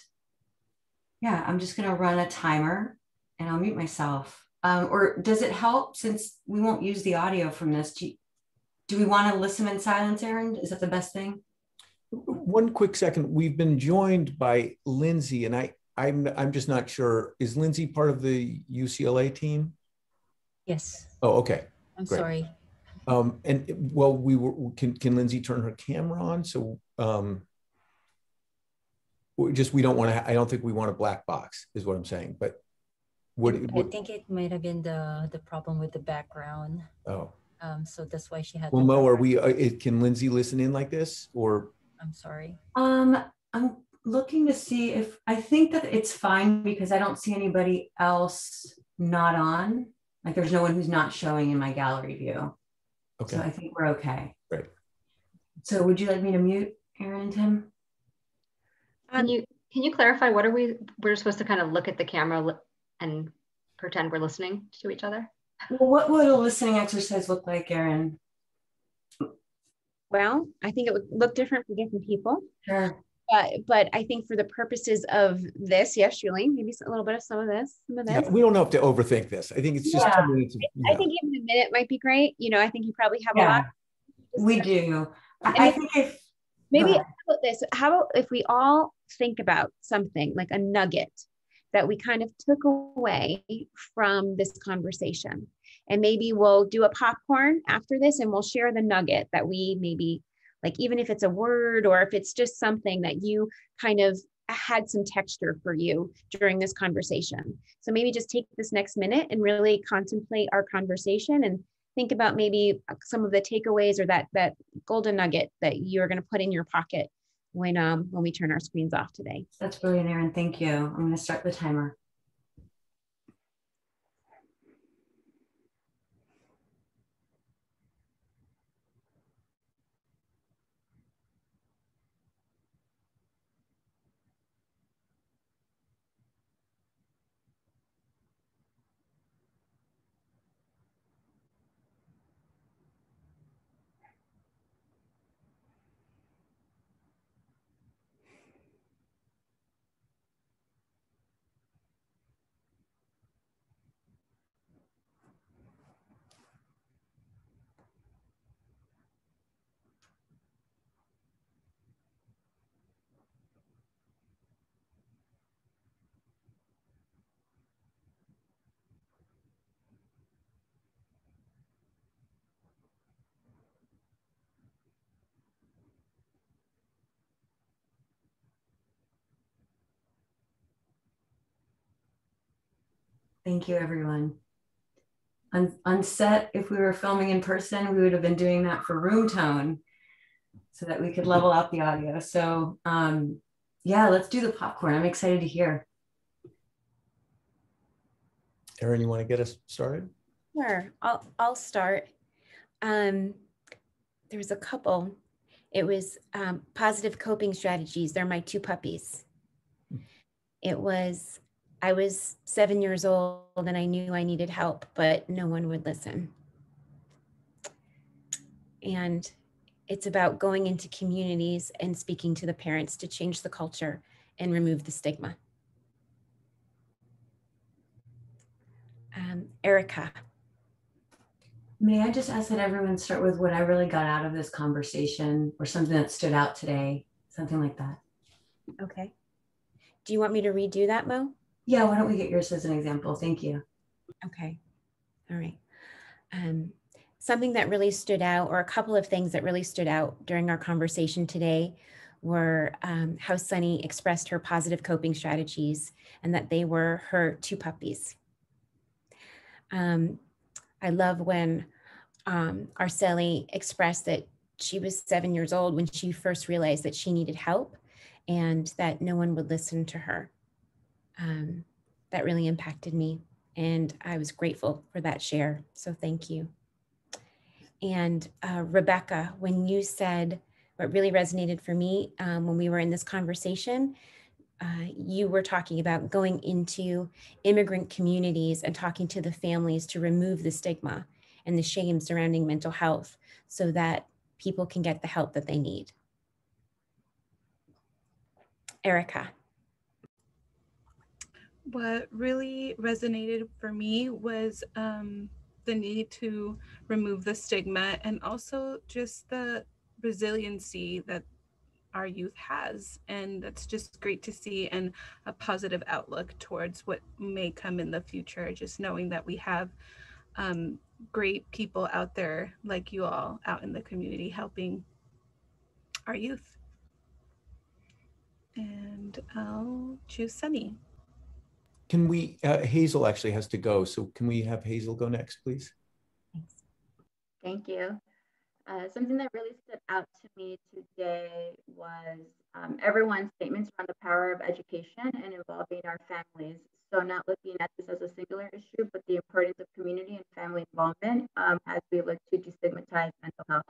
yeah, I'm just going to run a timer and I'll mute myself. Or does it help, since we won't use the audio from this? Do we want to listen in silence, Aaron? Is that the best thing? One quick second. We've been joined by Lindsay, and I'm just not sure. Is Lindsay part of the UCLA team? Yes. Oh, okay. I'm Great. sorry. And well, can Lindsay turn her camera on? So we don't want to. I don't think we want a black box, is what I'm saying. But I think it might have been the problem with the background. Oh. So that's why she had. Well, Mo, are we? Can Lindsay listen in like this, or? I'm sorry. I'm looking to see if I think that it's fine, because I don't see anybody else not on. Like, there's no one who's not showing in my gallery view. Okay. So I think we're okay. Great. So would you like me to mute, Erin and Tim? Can you clarify, what are we're supposed to kind of look at the camera and pretend we're listening to each other? Well, what would a listening exercise look like, Erin? Well, I think it would look different for different people. Sure. But I think for the purposes of this, yes, Julie, maybe a little bit of some of this. Yeah, we don't have to overthink this. I think it's just 2 minutes. I think even a minute might be great. You know, I think you probably have a lot. We do. I think if maybe how about this? How about if we all think about something like a nugget that we kind of took away from this conversation, and maybe we'll do a popcorn after this, and we'll share the nugget that we maybe, like, even if it's a word or if it's just something that you kind of had some texture for you during this conversation. So maybe just take this next minute and really contemplate our conversation and think about maybe some of the takeaways or that golden nugget that you're going to put in your pocket when we turn our screens off today. That's brilliant, Erin. Thank you. I'm going to start the timer. Thank you, everyone. On set, if we were filming in person, we would have been doing that for room tone so that we could level out the audio. So yeah, let's do the popcorn. I'm excited to hear. Erin, you want to get us started? Sure, I'll start. There was a couple. It was positive coping strategies. They're my two puppies. It was, I was 7 years old and I knew I needed help, but no one would listen. And it's about going into communities and speaking to the parents to change the culture and remove the stigma. Erica. May I just ask that everyone start with what I really got out of this conversation or something that stood out today, something like that. Okay. Do you want me to redo that, Mo? Yeah, why don't we get yours as an example? Thank you. Okay. All right. Something that really stood out, or a couple of things that really stood out during our conversation today, were how Sunny expressed her positive coping strategies and that they were her two puppies. I love when Arceli expressed that she was 7 years old when she first realized that she needed help and that no one would listen to her. That really impacted me, and I was grateful for that share. So thank you. And Rebecca, when you said, what really resonated for me when we were in this conversation, you were talking about going into immigrant communities and talking to the families to remove the stigma and the shame surrounding mental health so that people can get the help that they need. Erica. What really resonated for me was the need to remove the stigma and also just the resiliency that our youth has. And that's just great to see, and a positive outlook towards what may come in the future, just knowing that we have great people out there like you all out in the community helping our youth. And I'll choose Sunny. Can we, Hazel actually has to go, so can we have Hazel go next, please? Thank you. Something that really stood out to me today was everyone's statements around the power of education and involving our families. So not looking at this as a singular issue, but the importance of community and family involvement as we look to destigmatize mental health.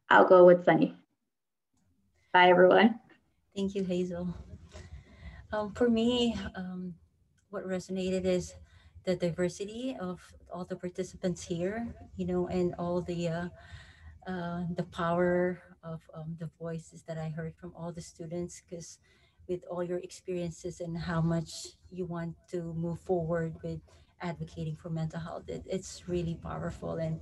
I'll go with Sunny. Bye, everyone. Thank you, Hazel. For me, what resonated is the diversity of all the participants here, and all the power of the voices that I heard from all the students, because with all your experiences and how much you want to move forward with advocating for mental health, it's really powerful. And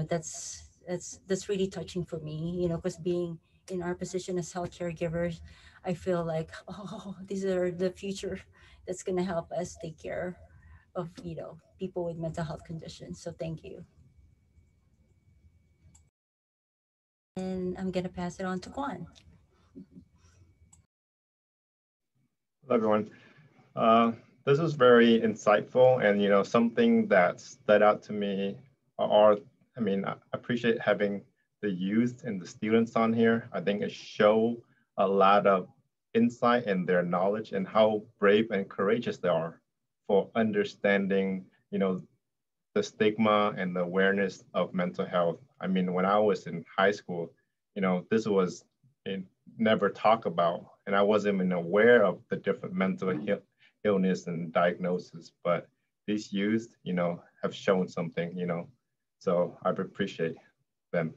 that's really touching for me, because being in our position as health caregivers, I feel like, oh, these are the future that's going to help us take care of people with mental health conditions. So thank you. And I'm going to pass it on to Kwan. Hello, everyone. This was very insightful, and something that stood out to me are, I appreciate having the youth and the students on here. I think it shows a lot of insight in their knowledge and how brave and courageous they are for understanding, the stigma and the awareness of mental health. When I was in high school, this was never talked about, and I wasn't even aware of the different mental illness and diagnosis, but these youth, have shown something, so I appreciate them.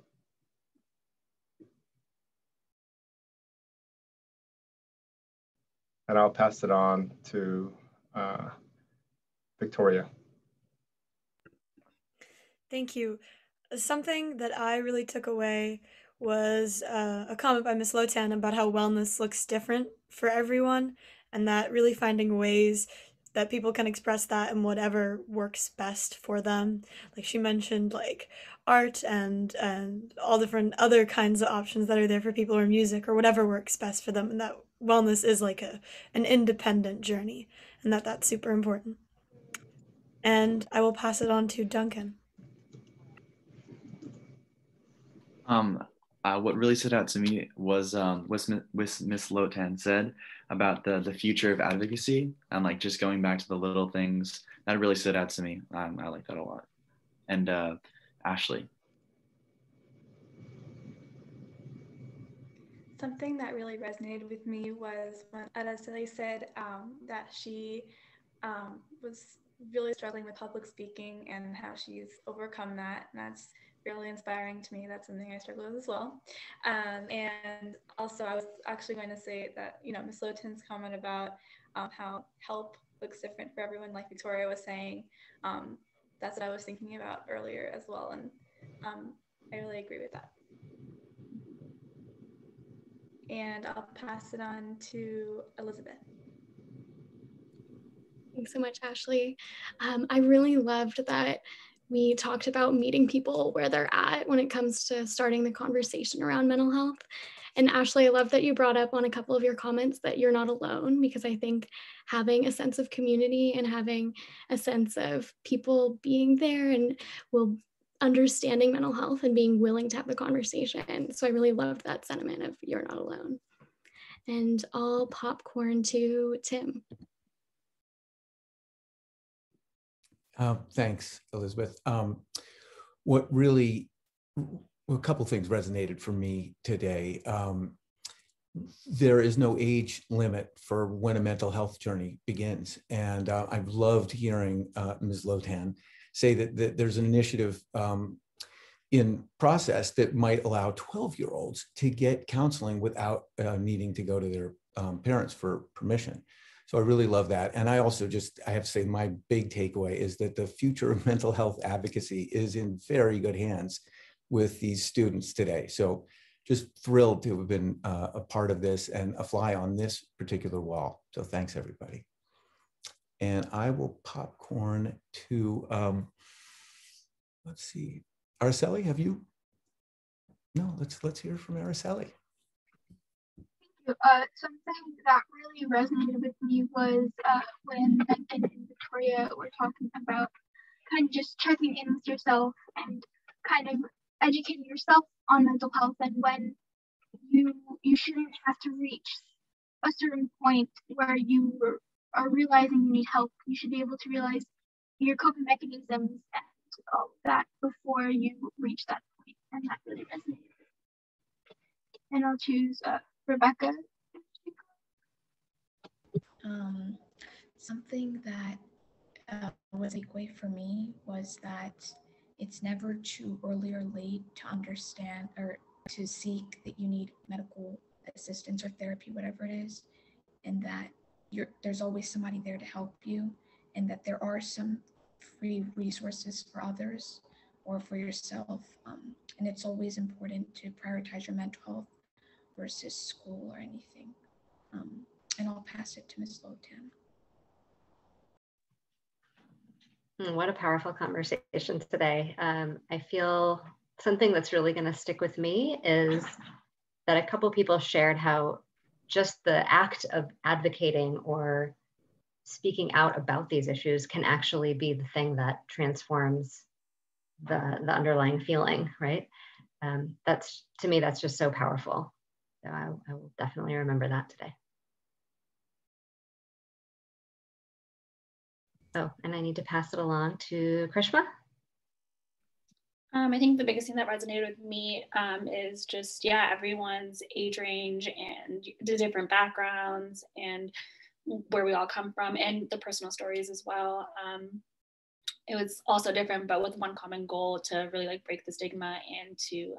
And I'll pass it on to Victoria. Thank you. Something that I really took away was a comment by Ms. Lotan about how wellness looks different for everyone, and that really finding ways that people can express that in whatever works best for them. Like she mentioned, like art and all different other kinds of options that are there for people, or music, or whatever works best for them, and that wellness is like an independent journey, and that's super important. And I will pass it on to Duncan. What really stood out to me was what Miss Lotan said about the future of advocacy, and like just going back to the little things. That really stood out to me. I like that a lot. And Ashley. Something that really resonated with me was when Araceli said that she was really struggling with public speaking and how she's overcome that. And that's really inspiring to me. That's something I struggle with as well. And also I was actually going to say that, Ms. Lotan's comment about how help looks different for everyone, like Victoria was saying, that's what I was thinking about earlier as well. And I really agree with that. And I'll pass it on to Elizabeth. Thanks so much, Ashley. I really loved that we talked about meeting people where they're at when it comes to starting the conversation around mental health. And Ashley, I love that you brought up on a couple of your comments that you're not alone, because I think having a sense of community and having a sense of people being there and understanding mental health and being willing to have the conversation. So I really loved that sentiment of you're not alone. And I'll popcorn to Tim. Thanks, Elizabeth. A couple things resonated for me today. There is no age limit for when a mental health journey begins. And I've loved hearing Ms. Lotan say that there's an initiative in process that might allow 12-year-olds to get counseling without needing to go to their parents for permission. So I really love that. And I also I have to say, my big takeaway is that the future of mental health advocacy is in very good hands with these students today. So just thrilled to have been a part of this and a fly on this particular wall. So thanks, everybody. And I will popcorn to, let's see, Araceli, have you? No, let's hear from Araceli. Something that really resonated with me was when Megan and Victoria were talking about kind of just checking in with yourself and kind of educating yourself on mental health, and when you shouldn't have to reach a certain point where you are realizing you need help. You should be able to realize your coping mechanisms and all of that before you reach that point, and that really resonated. And I'll choose Rebecca. Something that was a takeaway for me was that it's never too early or late to understand or to seek that you need medical assistance or therapy, whatever it is, and that there's always somebody there to help you, and that there are some free resources for others or for yourself. And it's always important to prioritize your mental health versus school or anything. And I'll pass it to Ms. Lotan. What a powerful conversation today. I feel something that's really going to stick with me is that a couple people shared how just the act of advocating or speaking out about these issues can actually be the thing that transforms the underlying feeling, right? That's, to me, that's just so powerful. So I will definitely remember that today. Oh, and I need to pass it along to Krishma. I think the biggest thing that resonated with me is just, yeah, everyone's age range and the different backgrounds and where we all come from and the personal stories as well. It was also different, but with one common goal to really like break the stigma and to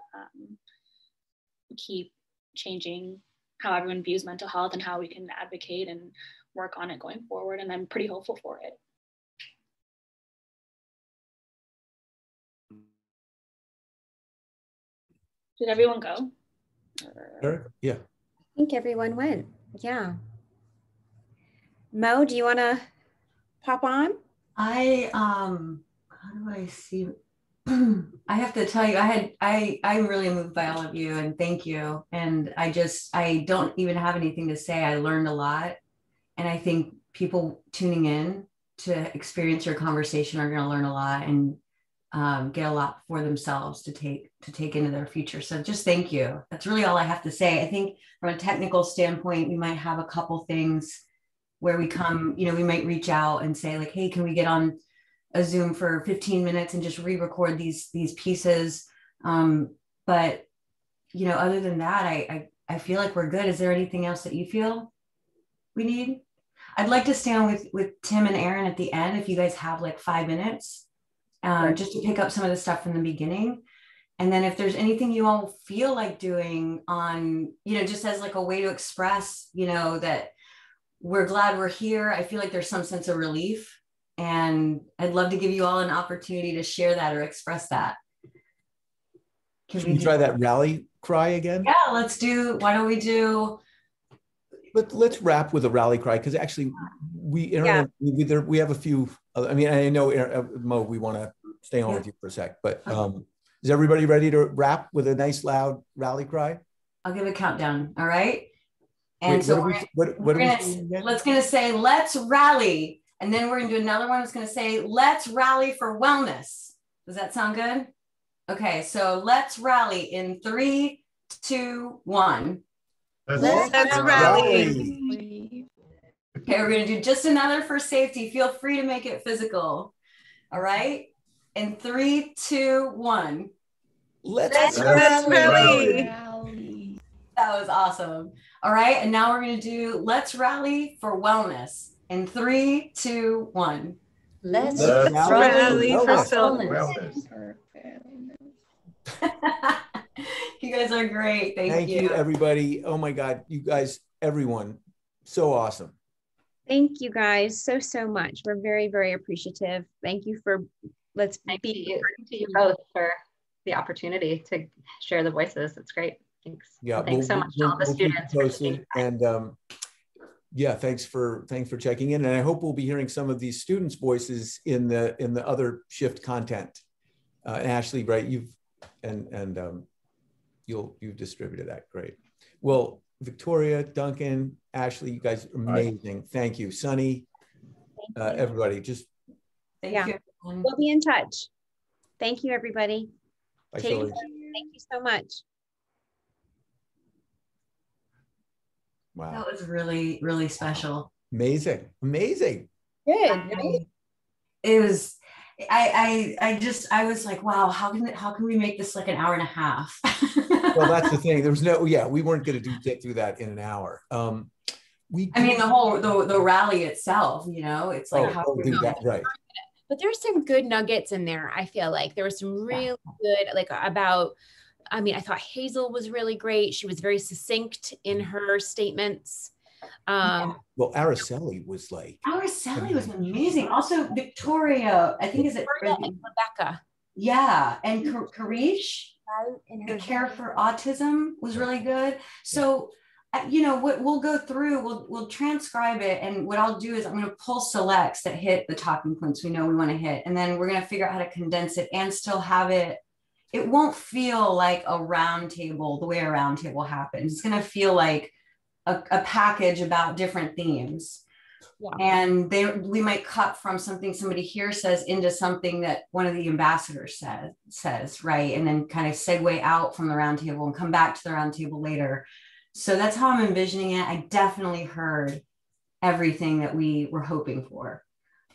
keep changing how everyone views mental health and how we can advocate and work on it going forward. And I'm pretty hopeful for it. Did everyone go? Eric? Yeah. I think everyone went. Yeah. Mo, do you want to pop on? How do I see? I have to tell you, I'm really moved by all of you, and thank you. And I don't even have anything to say. I learned a lot. And I think people tuning in to experience your conversation are going to learn a lot and get a lot for themselves to take into their future. So just thank you. That's really all I have to say. I think from a technical standpoint, we might have a couple things where we might reach out and say like, hey, can we get on a Zoom for 15 minutes and just re-record these pieces? But other than that, I feel like we're good. Is there anything else that you feel we need? I'd like to stay on with Tim and Aaron at the end if you guys have like 5 minutes. Just to pick up some of the stuff from the beginning. And then if there's anything you all feel like doing on, just as like a way to express, that we're glad we're here. I feel like there's some sense of relief, and I'd love to give you all an opportunity to share that or express that. Can we try that rally cry again? Yeah, why don't we do? Let's wrap with a rally cry, because actually we have a few. I mean, I know Mo, we want to stay on with you for a sec, but is everybody ready to wrap with a nice loud rally cry? I'll give a countdown. All right. And let's say, let's rally. And then we're gonna do another one that's gonna say, let's rally for wellness. Does that sound good? Okay, so let's rally in 3, 2, 1. Let's rally. Okay, we're gonna do just another for safety. Feel free to make it physical. All right. In 3, 2, 1. Let's rally. That was awesome. All right, and now we're gonna do let's rally for wellness. In 3, 2, 1. Let's rally for wellness. You guys are great. Thank you. Everybody. Oh my God, you guys, everyone, so awesome. Thank you guys so much. We're very, very appreciative. Thank you for Thank you both for the opportunity to share the voices. It's great. Thanks. Yeah, thanks so much to all the students. Posted, and yeah, thanks for checking in. And I hope we'll be hearing some of these students' voices in the other shift content. And Ashley, right? You've distributed that. Great. Well, Victoria, Duncan, Ashley, you guys are amazing. Thank you. Sunny, everybody, just thank you. We'll be in touch. Thank you, everybody. Bye, Take care. Thank you so much. Wow. That was really, really special. Amazing. Good. It I was like, wow, how can we make this like an hour and a half? Well, that's the thing. There was no, yeah, we weren't going to get through that in an hour. I mean, the rally itself, you know, it's like right. But there's some good nuggets in there. I feel like there was some really good, like about, I mean, I thought Hazel was really great. She was very succinct in her statements. Well, Araceli was like. Araceli was amazing. Also, Victoria, I think, is it Rebecca? Yeah, and Karish, the Care for Autism was really good. So, you know, what we'll go through, we'll transcribe it, and what I'll do is I'm going to pull selects that hit the talking points we know we want to hit, and then we're going to figure out how to condense it and still have it. It won't feel like a roundtable the way a roundtable happens. It's going to feel like a package about different themes. Yeah. And we might cut from something somebody here says into something that one of the ambassadors says, right? And then kind of segue out from the roundtable and come back to the roundtable later. So that's how I'm envisioning it. I definitely heard everything that we were hoping for.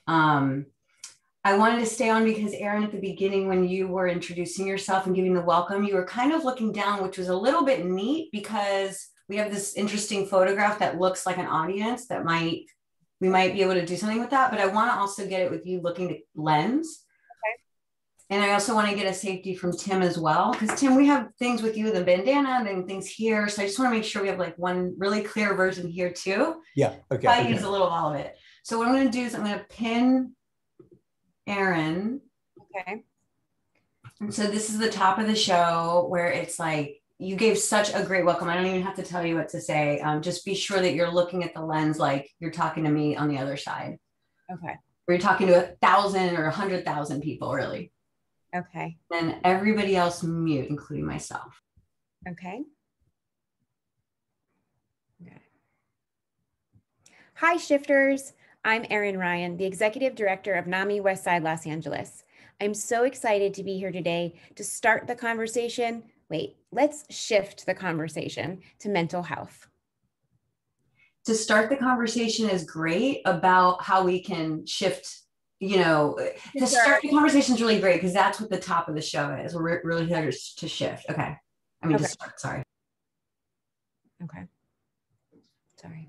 I wanted to stay on because Erin, at the beginning, when you were introducing yourself and giving the welcome, you were kind of looking down, which was a little bit neat because we have this interesting photograph that looks like an audience that we might be able to do something with that, but I want to also get it with you looking at lens. Okay. And I also want to get a safety from Tim as well, because Tim, we have things with you, the bandana, and then things here. So I just want to make sure we have like one really clear version here too. Yeah, okay. I use a little of all of it. So what I'm going to do is I'm going to pin Erin. Okay. And so this is the top of the show where it's like, you gave such a great welcome. I don't even have to tell you what to say. Just be sure that you're looking at the lens like you're talking to me on the other side. Okay. Or you're talking to 1,000 or 100,000 people, really. Okay. And everybody else mute, including myself. Okay. Hi, shifters. I'm Erin Ryan, the Executive Director of NAMI Westside Los Angeles. I'm so excited to be here today to start the conversation. Wait, let's shift the conversation to mental health. To start the conversation is great about how we can shift, you know, to start the conversation is really great because that's what the top of the show is. We're really here to shift. Okay. I mean, to start, sorry. Okay. Sorry.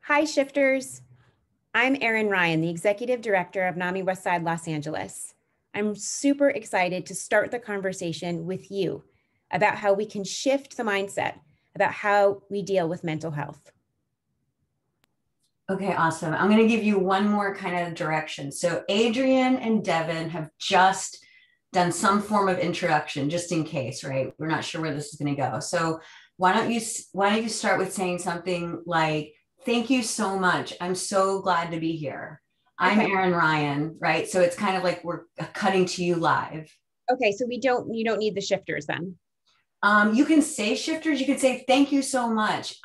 Hi, shifters. I'm Erin Ryan, the Executive Director of NAMI Westside Los Angeles. I'm super excited to start the conversation with you about how we can shift the mindset about how we deal with mental health. Okay, awesome. I'm going to give you one more kind of direction. So Adrian and Devin have just done some form of introduction, just in case, right? We're not sure where this is going to go. So why don't you start with saying something like, thank you so much. I'm so glad to be here. I'm Erin Ryan, right? So it's kind of like we're cutting to you live. Okay, so you don't need the shifters then. You can say shifters. You can say, thank you so much.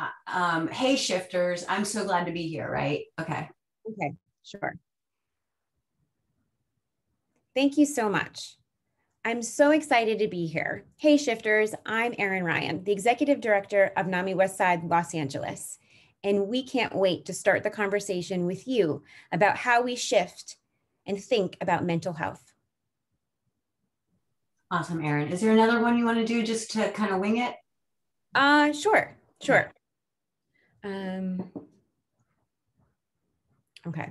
Hey, shifters, I'm so glad to be here, right? Okay. Okay, sure. Thank you so much. I'm so excited to be here. Hey, shifters, I'm Erin Ryan, the Executive Director of NAMI Westside Los Angeles. And we can't wait to start the conversation with you about how we shift and think about mental health. Awesome, Erin. Is there another one you want to do just to kind of wing it? Sure. Okay.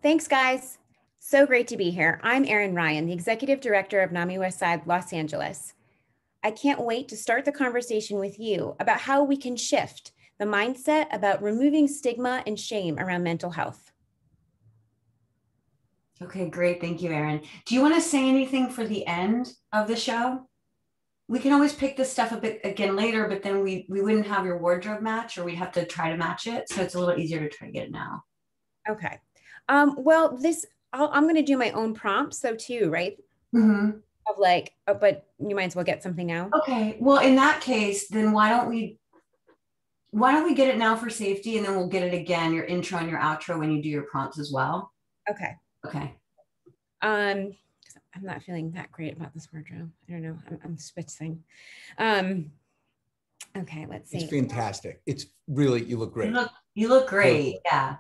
Thanks, guys. So great to be here. I'm Erin Ryan, the Executive Director of NAMI Westside Los Angeles. I can't wait to start the conversation with you about how we can shift the mindset about removing stigma and shame around mental health. Okay, great. Thank you, Erin. Do you want to say anything for the end of the show? We can always pick this stuff up again later, but then we wouldn't have your wardrobe match, or we'd have to try to match it. So it's a little easier to try to get it now. Okay. Well, I'm going to do my own prompts though too, right? Mm-hmm. Of like, but you might as well get something now. Okay. Well, in that case, then why don't we get it now for safety, and then we'll get it again, your intro and your outro, when you do your prompts as well. Okay. Okay. I I'm not feeling that great about this wardrobe. I don't know. I'm spitzing. Okay, let's see. It's fantastic. It's really, you look great. You look great. Yeah.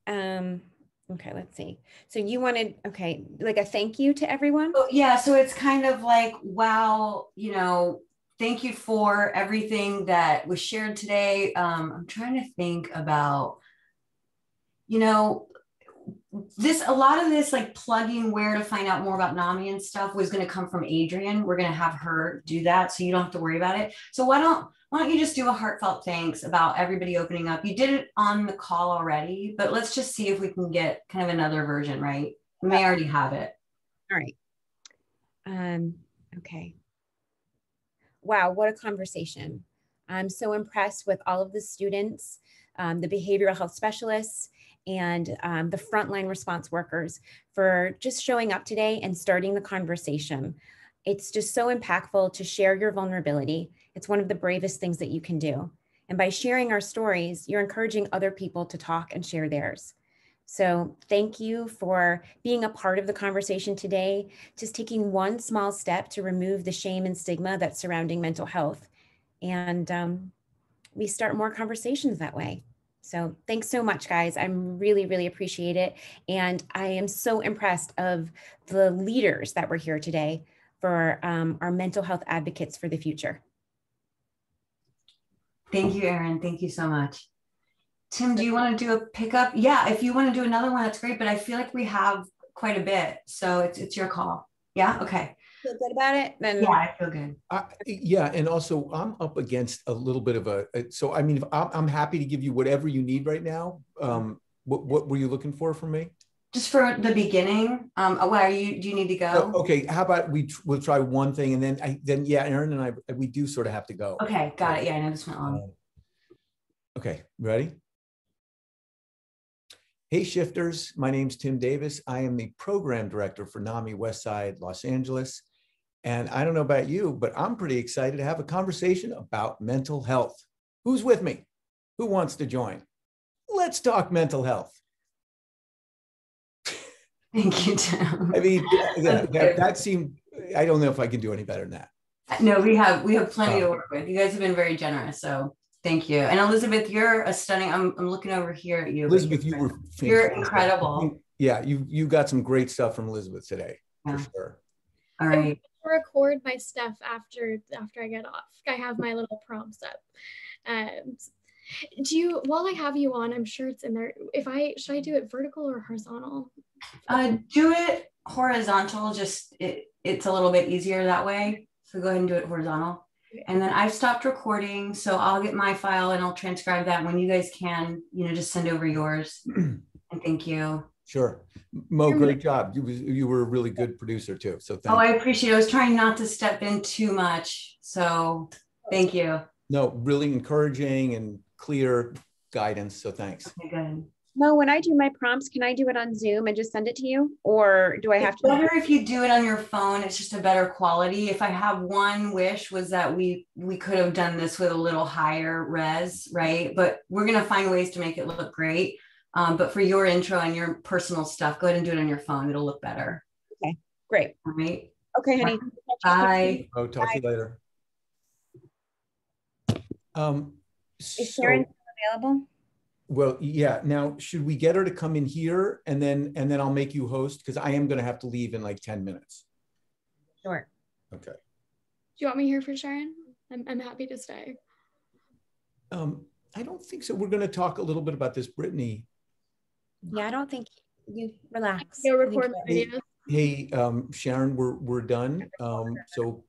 Okay, let's see. So you wanted, okay, like a thank you to everyone? Oh, yeah. So it's kind of like, wow, you know, thank you for everything that was shared today. I'm trying to think about, you know, a lot of this like plugging where to find out more about NAMI and stuff was going to come from Adrian. We're going to have her do that, so you don't have to worry about it. So why don't you just do a heartfelt thanks about everybody opening up? You did it on the call already, but let's just see if we can get kind of another version, right? We may already have it. All right. Okay. Wow, what a conversation. I'm so impressed with all of the students, the behavioral health specialists, and the frontline response workers for just showing up today and starting the conversation. It's just so impactful to share your vulnerability. It's one of the bravest things that you can do. And by sharing our stories, you're encouraging other people to talk and share theirs. So thank you for being a part of the conversation today, just taking one small step to remove the shame and stigma that's surrounding mental health. And we start more conversations that way. So thanks so much, guys. I'm really, really appreciate it. And I am so impressed of the leaders that were here today for our mental health advocates for the future. Thank you, Erin. Thank you so much. Tim, do you want to do a pickup? Yeah, if you want to do another one, that's great. But I feel like we have quite a bit. So it's your call. Yeah, okay. Feel good about it? Then yeah, I feel good. Yeah, and also I'm up against a little bit of so I mean, I'm happy to give you whatever you need right now. What were you looking for from me? Just for the beginning. Do you need to go? Oh, okay, how about we'll try one thing, and then yeah, Erin and I, we do sort of have to go. Okay, got it. Yeah, I know this went long. Okay, ready? Hey shifters, my name's Tim Davis. I am the program director for NAMI Westside Los Angeles. And I don't know about you, but I'm pretty excited to have a conversation about mental health. Who's with me? Who wants to join? Let's talk mental health. Thank you, Tim. I mean, that seemed, I don't know if I can do any better than that. No, we have plenty to work with. You guys have been very generous, so thank you. And Elizabeth, you're a stunning, I'm looking over here at you. Elizabeth, you're incredible. Yeah, you got some great stuff from Elizabeth today, for sure. All right. I record my stuff after I get off. I have my little prompts up. While I have you on, I'm sure it's in there. Should I do it vertical or horizontal? Do it horizontal, just it's a little bit easier that way. So go ahead and do it horizontal. And then I've stopped recording, so I'll get my file and I'll transcribe that. When you guys can, just send over yours. And thank you. Sure. Mo, great job. You were a really good producer too. So thank you. I appreciate it. I was trying not to step in too much. So thank you. No, really encouraging and clear guidance. So thanks. Okay, good. Mo, when I do my prompts, can I do it on Zoom and just send it to you? Or do I have to? It's better if you do it on your phone. It's just a better quality. If I have one wish was that we could have done this with a little higher res, right? But we're going to find ways to make it look great. But for your intro and your personal stuff, go ahead and do it on your phone. It'll look better. Okay, great. All right. Okay, honey. Bye. Oh, talk to you later. Is Sharon available? Well, yeah. Now, should we get her to come in here and then I'll make you host, because I am going to have to leave in like 10 minutes. Sure. Okay. Do you want me here for Sharon? I'm happy to stay. I don't think so. We're going to talk a little bit about this, Brittany. Yeah, I don't think you relax. Go record my videos. Hey, Sharon, we're done. So